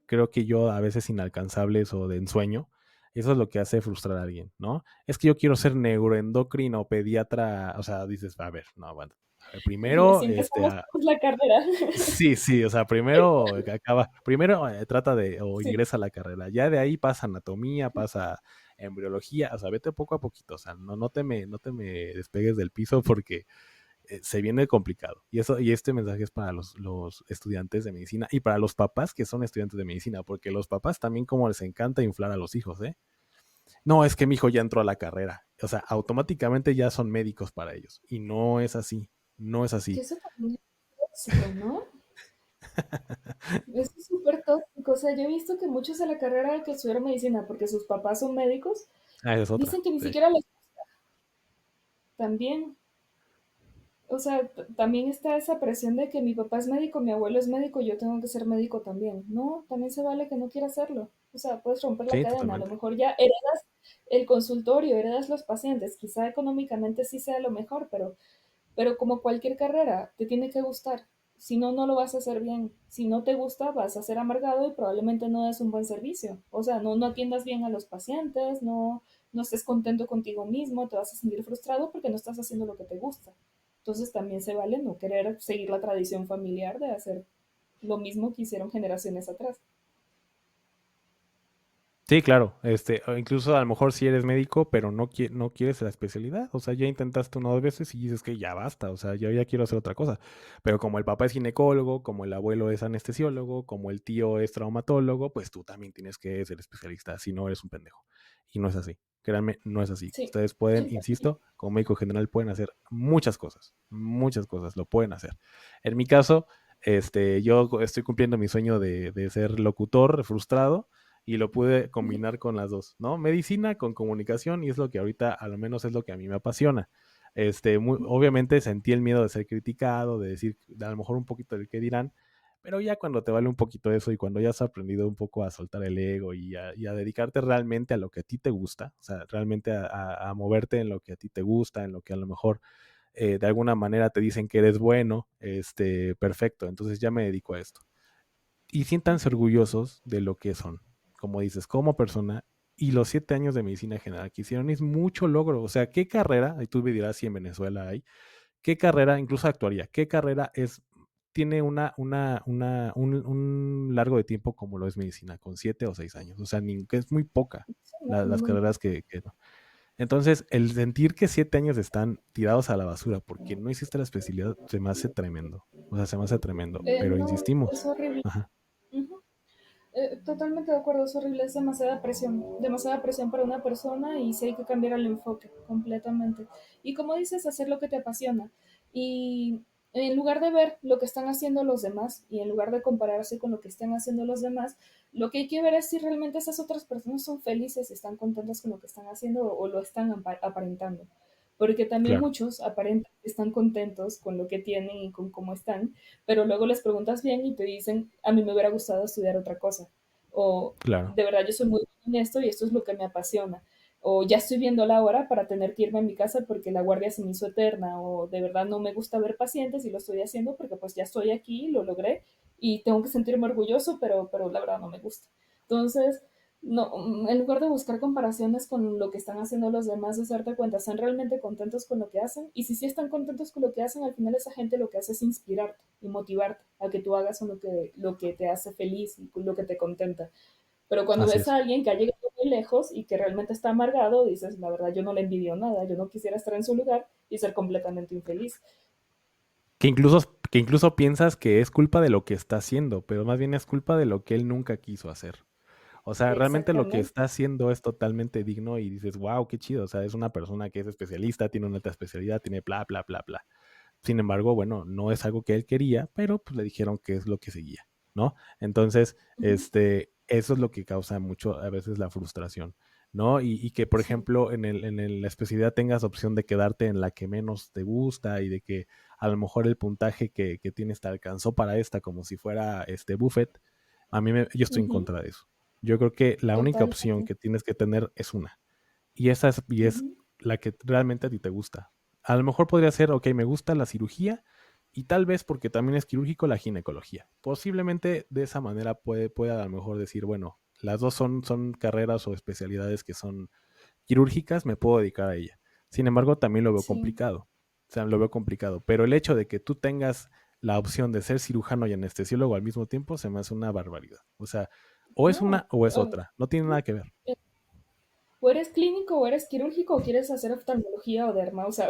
creo que yo a veces inalcanzables o de ensueño, eso es lo que hace frustrar a alguien, ¿no? Es que yo quiero ser neuroendocrino, pediatra, o sea, dices, a ver, no, bueno, a ver, Y así primero, empezamos la carrera. sí, sí, o sea, primero trata de o Sí, ingresa a la carrera, ya de ahí pasa anatomía, pasa embriología, o sea, vete poco a poquito, o sea, no te me despegues del piso porque se viene complicado. Y este mensaje es para los estudiantes de medicina y para los papás que son estudiantes de medicina, porque los papás también como les encanta inflar a los hijos, ¿eh? No, es que mi hijo ya entró a la carrera, o sea, automáticamente ya son médicos para ellos y no es así, no es que así. eso también es tóxico, ¿no? Eso es súper tóxico. O sea, yo he visto que muchos de la carrera que estudiaron medicina porque sus papás son médicos, Ah, esa es otra, dicen que ni sí. siquiera les también. O sea, también está esa presión de que mi papá es médico, mi abuelo es médico, yo tengo que ser médico también. No, también se vale que no quiera hacerlo. O sea, puedes romper la Sí, cadena. A lo totalmente. mejor ya heredas el consultorio, heredas los pacientes. Quizá económicamente sí sea lo mejor, pero como cualquier carrera, te tiene que gustar. Si no, no lo vas a hacer bien. Si no te gusta, vas a ser amargado y probablemente no des un buen servicio. O sea, no atiendas bien a los pacientes, no estés contento contigo mismo, te vas a sentir frustrado porque no estás haciendo lo que te gusta. Entonces también se vale no querer seguir la tradición familiar de hacer lo mismo que hicieron generaciones atrás. Sí, claro, o incluso a lo mejor si eres médico, pero no quieres la especialidad, o sea, ya intentaste 1 o 2 veces y dices que ya basta, o sea, yo ya quiero hacer otra cosa. Pero como el papá es ginecólogo, como el abuelo es anestesiólogo, como el tío es traumatólogo, pues tú también tienes que ser especialista, si no eres un pendejo. Y no es así, créanme, no es así. Sí, Ustedes pueden, insisto, como médico general pueden hacer muchas cosas, lo pueden hacer. En mi caso, yo estoy cumpliendo mi sueño de ser locutor frustrado y lo pude combinar con las dos, ¿no? Medicina con comunicación y es lo que ahorita al menos es lo que a mí me apasiona. Obviamente sentí el miedo de ser criticado, de decir a lo mejor un poquito del qué dirán, pero ya cuando te vale un poquito eso y cuando ya has aprendido un poco a soltar el ego y a dedicarte realmente a lo que a ti te gusta, o sea, realmente a moverte en lo que a ti te gusta, en lo que a lo mejor de alguna manera te dicen que eres bueno, perfecto, entonces ya me dedico a esto. Y siéntanse Ujú. orgullosos de lo que son, como dices, como persona. Y los 7 años de medicina general que hicieron es mucho logro. O sea, ¿qué carrera? Y tú me dirás si en Venezuela hay. ¿Qué carrera, incluso actuaría, qué carrera tiene un largo de tiempo como lo es medicina, con 7 o 6 años? O sea, que es muy poca Sí, no, las muy carreras poco. que no. Entonces, el sentir que 7 años están tirados a la basura porque no hiciste la especialidad se me hace tremendo. O sea, se me hace tremendo. Pero No, es insistimos. horrible. Ajá, Ujú. Totalmente de acuerdo, es horrible, es demasiada presión para una persona y sí hay que cambiar el enfoque completamente. Y como dices, hacer lo que te apasiona. Y en lugar de ver lo que están haciendo los demás y en lugar de compararse con lo que están haciendo los demás, lo que hay que ver es si realmente esas otras personas son felices, están contentas con lo que están haciendo o lo están aparentando. Porque también claro, muchos aparentan que están contentos con lo que tienen y con cómo están, pero luego les preguntas bien y te dicen, a mí me hubiera gustado estudiar otra cosa, o claro, de verdad yo soy muy buena en esto y esto es lo que me apasiona, o ya estoy viendo la hora para tener que irme a mi casa porque la guardia se me hizo eterna, o de verdad no me gusta ver pacientes y lo estoy haciendo porque pues ya estoy aquí, lo logré y tengo que sentirme orgulloso, pero la verdad no me gusta. Entonces, no, en lugar de buscar comparaciones con lo que están haciendo los demás, es darte cuenta, ¿están realmente contentos con lo que hacen? Y si sí están contentos con lo que hacen, al final esa gente lo que hace es inspirarte y motivarte a que tú hagas lo que te hace feliz y lo que te contenta. Pero cuando así ves a es. alguien que ha llegado muy lejos y que realmente está amargado, dices, la verdad, yo no le envidio nada, yo no quisiera estar en su lugar y ser completamente infeliz. Que incluso piensas que es culpa de lo que está haciendo, pero más bien es culpa de lo que él nunca quiso hacer. O sea, realmente lo que Exactamente. está haciendo es totalmente digno y dices, wow, qué chido. O sea, es una persona que es especialista, tiene una alta especialidad, tiene bla, bla, bla, bla. Sin embargo, bueno, no es algo que él quería, pero pues le dijeron que es lo que seguía, ¿no? Entonces, Uh -huh. eso es lo que causa mucho a veces la frustración, ¿no? Y que, por Sí. ejemplo, la especialidad tengas opción de quedarte en la que menos te gusta y de que a lo mejor el puntaje que tienes te alcanzó para esta como si fuera este buffet. Yo Uh estoy en -huh. contra de eso. Yo creo que la única opción Totalmente. que tienes que tener es una. Y es Uh -huh. la que realmente a ti te gusta. A lo mejor podría ser, ok, me gusta la cirugía y tal vez porque también es quirúrgico la ginecología. Posiblemente de esa manera pueda a lo mejor decir, bueno, las dos son carreras o especialidades que son quirúrgicas, me puedo dedicar a ella. Sin embargo, también lo veo Sí. complicado. O sea, lo veo complicado. Pero el hecho de que tú tengas la opción de ser cirujano y anestesiólogo al mismo tiempo se me hace una barbaridad. O sea, o es No. una o es otra. No tiene nada que ver. O eres clínico o eres quirúrgico o quieres hacer oftalmología o derma, o sea,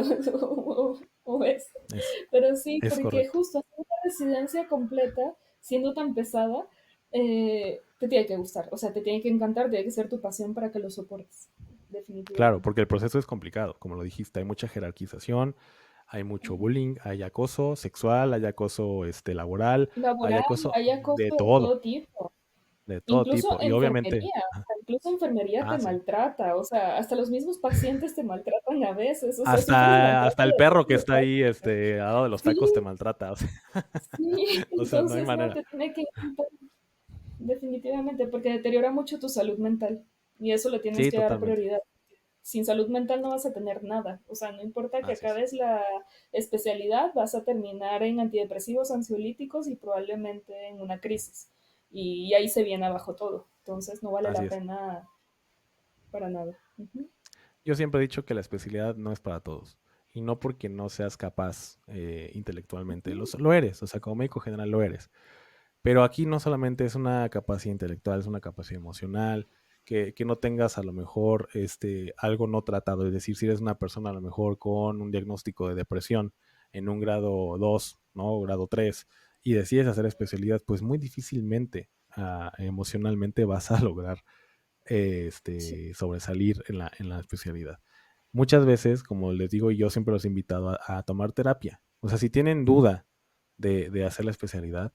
o es. Es, Pero sí, es porque correcto. justo hacer una residencia completa, siendo tan pesada, te tiene que gustar, o sea, te tiene que encantar, tiene que ser tu pasión para que lo soportes, Claro, definitivamente. porque el proceso es complicado, como lo dijiste, hay mucha jerarquización, hay mucho bullying, hay acoso sexual, hay acoso laboral, hay Laboral, acoso hay acoso de todo incluso tipo. Y obviamente, enfermería, o sea, incluso enfermería te sí. maltrata, o sea, hasta los mismos pacientes te maltratan a veces, o sea, sufres Hasta maltrato el de perro que los está ahí, pacientes. al lado de los Sí, tacos te maltrata. O sea, sí, o sea, no hay entonces no, manera. te tiene que encantar definitivamente, porque deteriora mucho tu salud mental y eso le tienes Sí, que dar totalmente. prioridad. Sin salud mental no vas a tener nada, o sea, no importa que Así es. acabes la especialidad, vas a terminar en antidepresivos, ansiolíticos y probablemente en una crisis. Y ahí se viene abajo todo, entonces no vale Así la es. pena para nada. Ujú, Yo siempre he dicho que la especialidad no es para todos. Y no porque no seas capaz intelectualmente. ujú, Lo eres, o sea, como médico general lo eres. Pero aquí no solamente es una capacidad intelectual, es una capacidad emocional, que no tengas a lo mejor algo no tratado. Es decir, si eres una persona a lo mejor con un diagnóstico de depresión en un grado 2, ¿no? O grado 3, y decides hacer especialidad, pues muy difícilmente emocionalmente vas a lograr sí, sobresalir en la especialidad. Muchas veces, como les digo, yo siempre los he invitado a tomar terapia. O sea, si tienen duda de hacer la especialidad,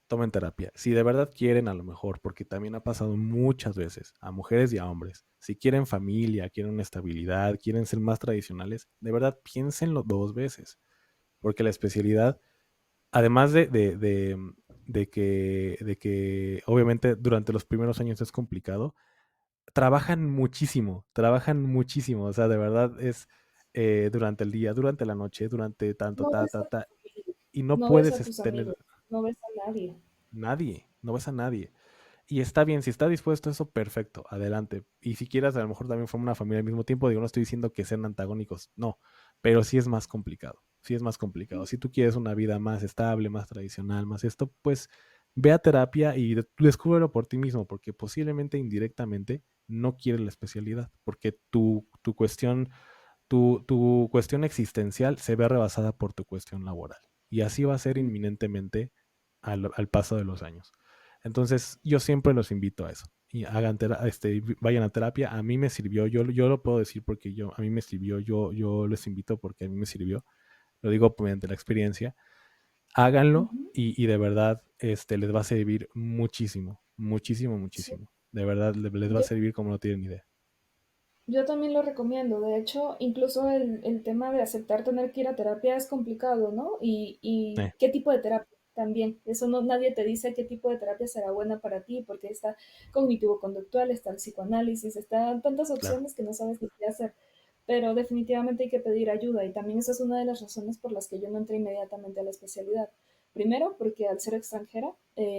tomen terapia. Si de verdad quieren, a lo mejor, porque también ha pasado muchas veces a mujeres y a hombres. Si quieren familia, quieren una estabilidad, quieren ser más tradicionales, de verdad piénsenlo dos veces, porque la especialidad, además de que obviamente durante los primeros años es complicado, trabajan muchísimo, o sea, de verdad es durante el día, durante la noche, durante tanto, No ves a tu ta, familia, y no no ves puedes a tus tener amigos, no ves a nadie. nadie, no ves a nadie. Y está bien, si está dispuesto a eso, perfecto, adelante. Y si quieres, a lo mejor también forma una familia al mismo tiempo, digo, no estoy diciendo que sean antagónicos, no, pero sí es más complicado, sí es más complicado. Si tú quieres una vida más estable, más tradicional, más esto, pues ve a terapia y descúbrelo por ti mismo, porque posiblemente indirectamente no quieres la especialidad, porque tu cuestión existencial se ve rebasada por tu cuestión laboral. Y así va a ser inminentemente al paso de los años. Entonces, yo siempre los invito a eso. Y vayan a terapia. A mí me sirvió, yo lo puedo decir porque a mí me sirvió, yo les invito porque a mí me sirvió. Lo digo mediante la experiencia. Háganlo Ujú. y de verdad les va a servir muchísimo, muchísimo, Sí. muchísimo. De verdad les va a Yo servir como no tienen idea. Yo también lo recomiendo. De hecho, incluso el tema de aceptar tener que ir a terapia es complicado, ¿no? Y Eh, qué tipo de terapia también. Eso no, nadie te dice qué tipo de terapia será buena para ti, porque está cognitivo-conductual, está el psicoanálisis, están tantas claro, opciones que no sabes ni qué hacer. Pero definitivamente hay que pedir ayuda y también esa es una de las razones por las que yo no entré inmediatamente a la especialidad. Primero, porque al ser extranjera,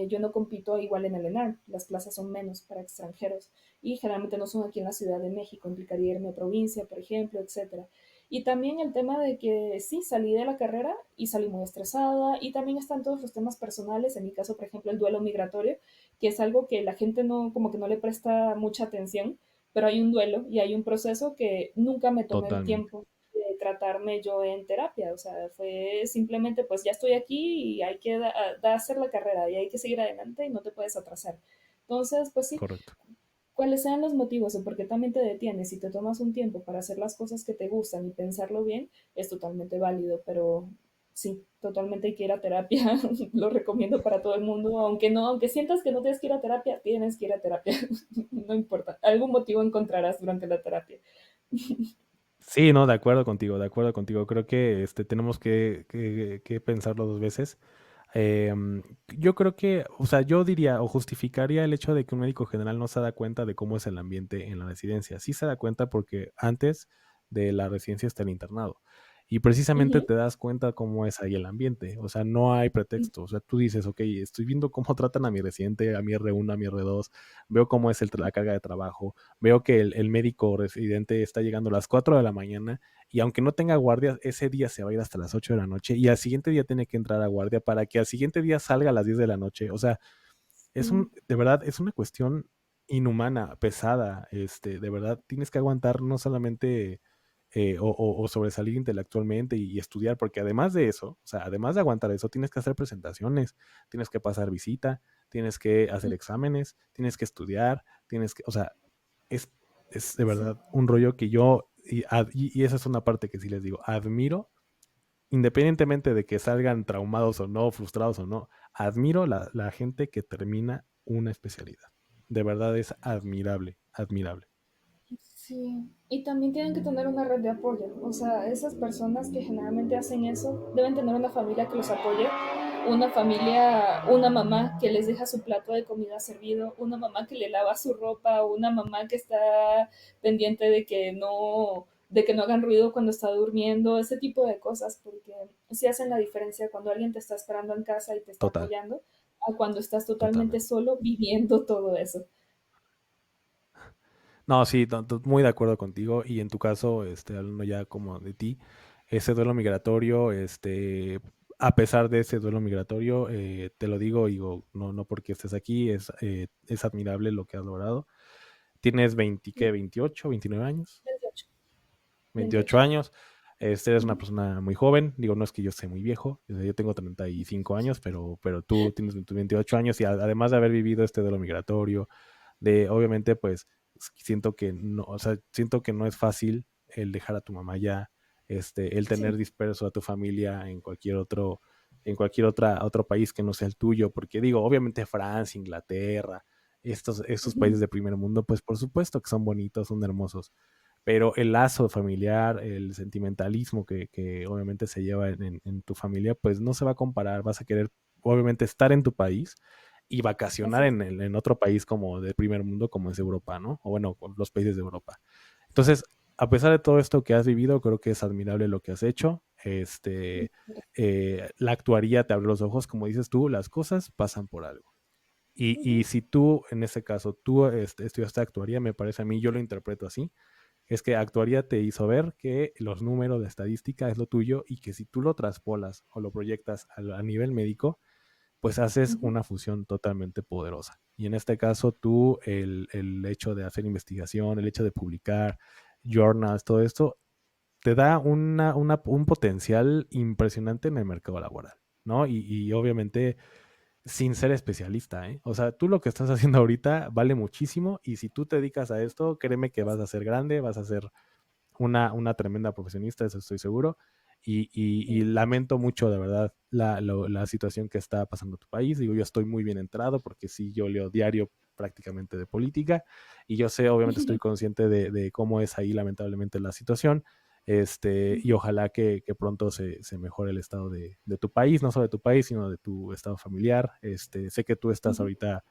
yo no compito igual en el ENARM, las plazas son menos para extranjeros y generalmente no son aquí en la Ciudad de México, implicaría irme a provincia, por ejemplo, etcétera. Y también el tema de que sí, salí de la carrera y salí muy estresada y también están todos los temas personales, en mi caso, por ejemplo, el duelo migratorio, que es algo que la gente no, como que no le presta mucha atención, pero hay un duelo y hay un proceso que nunca me tomé el totalmente, tiempo de tratarme yo en terapia, o sea, fue simplemente pues ya estoy aquí y hay que hacer la carrera y hay que seguir adelante y no te puedes atrasar. Entonces, pues sí, correcto. cuáles sean los motivos o por qué también te detienes y te tomas un tiempo para hacer las cosas que te gustan y pensarlo bien, es totalmente válido, pero sí, totalmente hay que ir a terapia, lo recomiendo para todo el mundo, aunque no, aunque sientas que no tienes que ir a terapia, tienes que ir a terapia, no importa, algún motivo encontrarás durante la terapia. Sí, no, de acuerdo contigo, de acuerdo contigo. Creo que tenemos que pensarlo dos veces. Em, yo creo que, o sea, yo diría o justificaría el hecho de que un médico general no se da cuenta de cómo es el ambiente en la residencia. Sí se da cuenta porque antes de la residencia está el internado. Y precisamente Ujú. te das cuenta cómo es ahí el ambiente. O sea, no hay pretexto. O sea, tú dices, ok, estoy viendo cómo tratan a mi residente, a mi R1, a mi R2, veo cómo es la carga de trabajo, veo que el médico residente está llegando a las 4 de la mañana y aunque no tenga guardia, ese día se va a ir hasta las 8 de la noche y al siguiente día tiene que entrar a guardia para que al siguiente día salga a las 10 de la noche. O sea, Sí, de verdad, es una cuestión inhumana, pesada. De verdad, tienes que aguantar no solamente o sobresalir intelectualmente y estudiar, porque además de eso, o sea, además de aguantar eso, tienes que hacer presentaciones, tienes que pasar visita, tienes que hacer exámenes, tienes que estudiar, o sea, es, es de sí. verdad un rollo que y esa es una parte que sí les digo, admiro, independientemente de que salgan traumados o no, frustrados o no, admiro la gente que termina una especialidad. De verdad es admirable, admirable. Sí, y también tienen que tener una red de apoyo. O sea, esas personas que generalmente hacen eso deben tener una familia que los apoye, una familia, una mamá que les deja su plato de comida servido, una mamá que le lava su ropa, una mamá que está pendiente de que no hagan ruido cuando está durmiendo, ese tipo de cosas, porque sí hacen la diferencia cuando alguien te está esperando en casa y te está Total, apoyando, a cuando estás totalmente totalmente. solo viviendo todo eso. No, sí, muy de acuerdo contigo. Y en tu caso, hablando ya como de ti, ese duelo migratorio, a pesar de ese duelo migratorio, te lo digo, no, no porque estés aquí, es admirable lo que has logrado. Tienes 20, ¿qué? 28, 29 años, 28, 28 28. años. Eres una Ujú. persona muy joven. Digo, no es que yo sea muy viejo, yo tengo 35 años, pero tú tienes tus 28 años y además de haber vivido este duelo migratorio, obviamente, pues siento que no, o sea, siento que no es fácil el dejar a tu mamá ya, el tener Sí, disperso a tu familia en cualquier otro, en cualquier otro país que no sea el tuyo, porque digo, obviamente Francia, Inglaterra, estos países Ujú. de primer mundo, pues por supuesto que son bonitos, son hermosos, pero el lazo familiar, el sentimentalismo que obviamente se lleva en tu familia, pues no se va a comparar, vas a querer obviamente estar en tu país y vacacionar Así es. en otro país como de primer mundo, como es Europa, ¿no? O bueno, con los países de Europa. Entonces, a pesar de todo esto que has vivido, creo que es admirable lo que has hecho. La actuaría te abre los ojos, como dices tú, las cosas pasan por algo. Y Ujú, si tú, en este caso, tú estudiaste actuaría, me parece a mí, yo lo interpreto así, es que actuaría te hizo ver que los números de estadística es lo tuyo y que si tú lo traspolas o lo proyectas a nivel médico, pues haces ujú, una fusión totalmente poderosa. Y en este caso, tú, el hecho de hacer investigación, el hecho de publicar journals, todo esto, te da un potencial impresionante en el mercado laboral, ¿no? Y obviamente sin ser especialista, ¿eh? O sea, tú lo que estás haciendo ahorita vale muchísimo y si tú te dedicas a esto, créeme que vas a ser grande, vas a ser una tremenda profesionista, eso estoy seguro. Y lamento mucho, de verdad, la situación que está pasando en tu país. Digo, yo estoy muy bien entrado porque sí, yo leo diario prácticamente de política y yo sé, obviamente estoy consciente de cómo es ahí lamentablemente la situación. Y ujú, ojalá que pronto se mejore el estado de tu país, no solo de tu país, sino de tu estado familiar. Sé que tú estás ujú, ahorita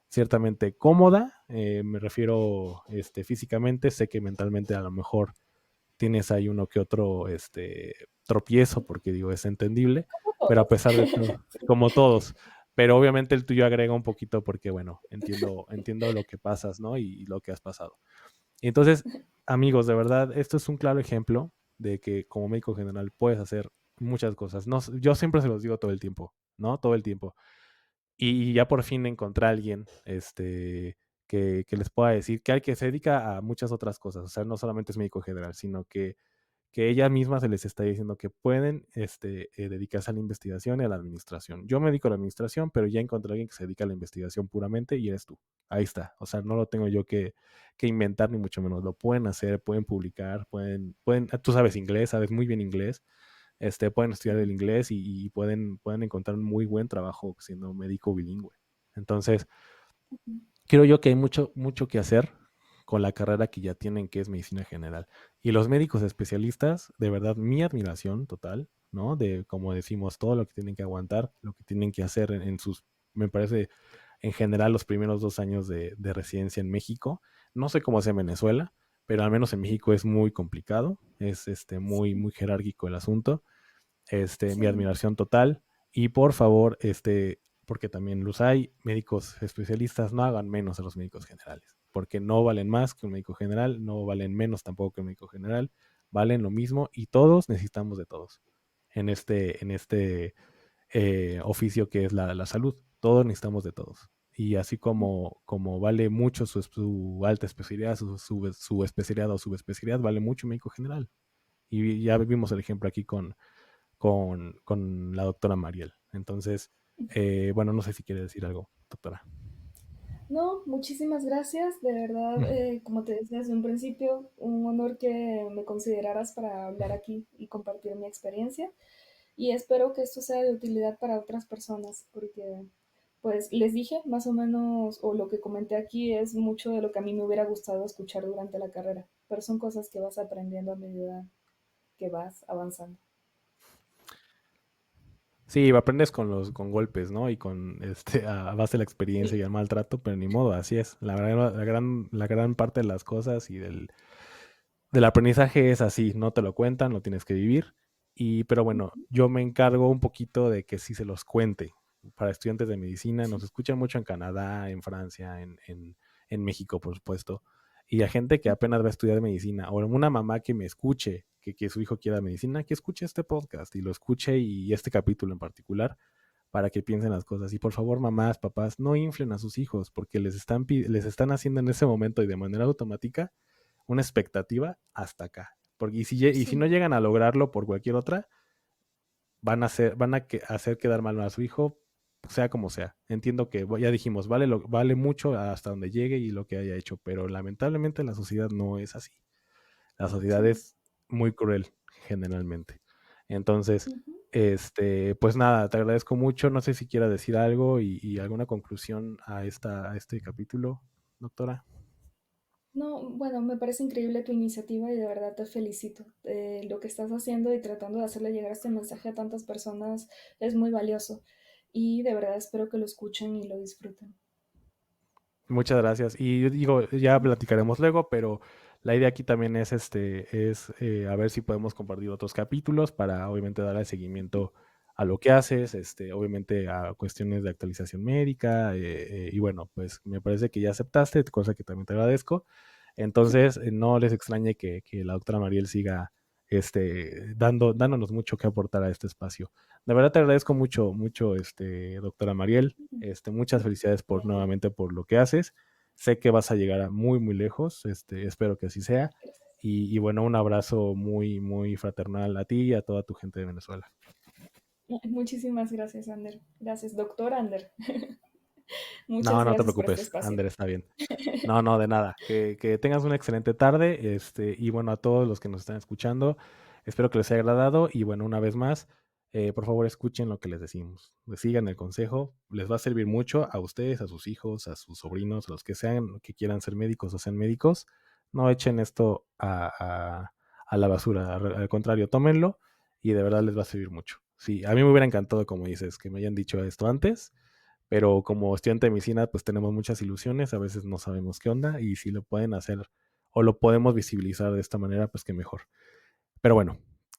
ciertamente cómoda, me refiero físicamente, sé que mentalmente a lo mejor tienes ahí uno que otro tropiezo, porque digo, es entendible, como pero a todos. pesar de todo, Sí. como todos, pero obviamente el tuyo agrega un poquito porque, bueno, entiendo lo que pasas, ¿no? Y lo que has pasado. Y entonces, amigos, de verdad, esto es un claro ejemplo de que como médico general puedes hacer muchas cosas. No, yo siempre se los digo todo el tiempo, ¿no? Todo el tiempo. Y ya por fin encontré a alguien que les pueda decir que se dedica a muchas otras cosas. O sea, no solamente es médico general, sino que ella misma se les está diciendo que pueden dedicarse a la investigación y a la administración. Yo me dedico a la administración, pero ya encontré a alguien que se dedica a la investigación puramente y eres tú. Ahí está. O sea, no lo tengo yo que inventar, ni mucho menos. Lo pueden hacer, pueden publicar, tú sabes inglés, sabes muy bien inglés, pueden estudiar el inglés y pueden encontrar un muy buen trabajo siendo médico bilingüe. Entonces, creo yo que hay mucho, mucho que hacer con la carrera que ya tienen, que es medicina general. Y los médicos especialistas, de verdad, mi admiración total, ¿no? De, como decimos, todo lo que tienen que aguantar, lo que tienen que hacer me parece, en general, los primeros 2 años de residencia en México. No sé cómo es en Venezuela, pero al menos en México es muy complicado, es muy, Sí, muy jerárquico el asunto. Mi sí. admiración total. Y por favor, porque también los hay, médicos especialistas, no hagan menos a los médicos generales, porque no valen más que un médico general, no valen menos tampoco que un médico general, valen lo mismo y todos necesitamos de todos en este oficio que es la salud. Todos necesitamos de todos. Y así como vale mucho su alta especialidad, su especialidad o subespecialidad, vale mucho un médico general. Y ya vimos el ejemplo aquí con la doctora Mariel. Entonces, bueno, no sé si quiere decir algo, doctora. No, muchísimas gracias. De verdad, como te decía desde un principio, un honor que me consideraras para hablar aquí y compartir mi experiencia. Y espero que esto sea de utilidad para otras personas, porque pues les dije más o menos, o lo que comenté aquí es mucho de lo que a mí me hubiera gustado escuchar durante la carrera, pero son cosas que vas aprendiendo a medida que vas avanzando. Sí, aprendes con golpes, ¿no? Y con a base de la experiencia y Sí. el maltrato, pero ni modo, así es. La gran parte de las cosas y del aprendizaje es así, no te lo cuentan, lo tienes que vivir. Pero bueno, yo me encargo un poquito de que sí se los cuente para estudiantes de medicina. Nos Sí. escuchan mucho en Canadá, en Francia, en México, por supuesto. Y a gente que apenas va a estudiar medicina, o una mamá que me escuche, que su hijo quiera medicina, que escuche este podcast y lo escuche y este capítulo en particular para que piensen las cosas. Y por favor, mamás, papás, no inflen a sus hijos porque les están haciendo en ese momento y de manera automática una expectativa hasta acá. Porque, y si no Sí. llegan a lograrlo por cualquier otra, van a hacer quedar mal a su hijo, sea como sea. Entiendo que ya dijimos, vale mucho hasta donde llegue y lo que haya hecho, pero lamentablemente la sociedad no es así. La sociedad Sí. es muy cruel, generalmente. Entonces, Ujú. Pues nada, te agradezco mucho. No sé si quiera decir algo y alguna conclusión a este capítulo, doctora. No, bueno, me parece increíble tu iniciativa y de verdad te felicito. Lo que estás haciendo y tratando de hacerle llegar este mensaje a tantas personas es muy valioso y de verdad espero que lo escuchen y lo disfruten. Muchas gracias. Y yo digo, ya platicaremos luego, pero la idea aquí también es a ver si podemos compartir otros capítulos para obviamente darle seguimiento a lo que haces, obviamente a cuestiones de actualización médica, y bueno, pues me parece que ya aceptaste, cosa que también te agradezco. Sí, Entonces, no les extrañe que la doctora Mariel siga dándonos mucho que aportar a este espacio. De verdad te agradezco mucho, mucho, doctora Mariel. Muchas felicidades de nada. nuevamente por lo que haces. Sé que vas a llegar a muy, muy lejos. Espero que así sea. Gracias. Y bueno, un abrazo muy, muy fraternal a ti y a toda tu gente de Venezuela. Muchísimas gracias, Ander. Gracias, doctor Ander. Muchas No, no te gracias por este preocupes, espacio. Ander, está bien. No, no, de nada. Que tengas una excelente tarde. Y bueno, a todos los que nos están escuchando, espero que les haya agradado. Y bueno, una vez más, por favor, escuchen lo que les decimos. Sigan el consejo. Les va a servir mucho a ustedes, a sus hijos, a sus sobrinos, a los que sean, que quieran ser médicos o sean médicos. No echen esto a la basura. Al contrario, tómenlo y de verdad les va a servir mucho. Sí, a mí me hubiera encantado, como dices, que me hayan dicho esto antes, pero como estudiante de medicina, pues tenemos muchas ilusiones, a veces no sabemos qué onda y si lo pueden hacer o lo podemos visibilizar de esta manera, pues qué mejor. Pero bueno,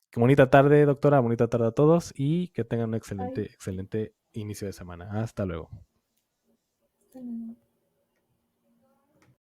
qué bonita tarde, doctora, bonita tarde a todos y que tengan un Ay, excelente, excelente inicio de semana. Hasta luego. hasta luego.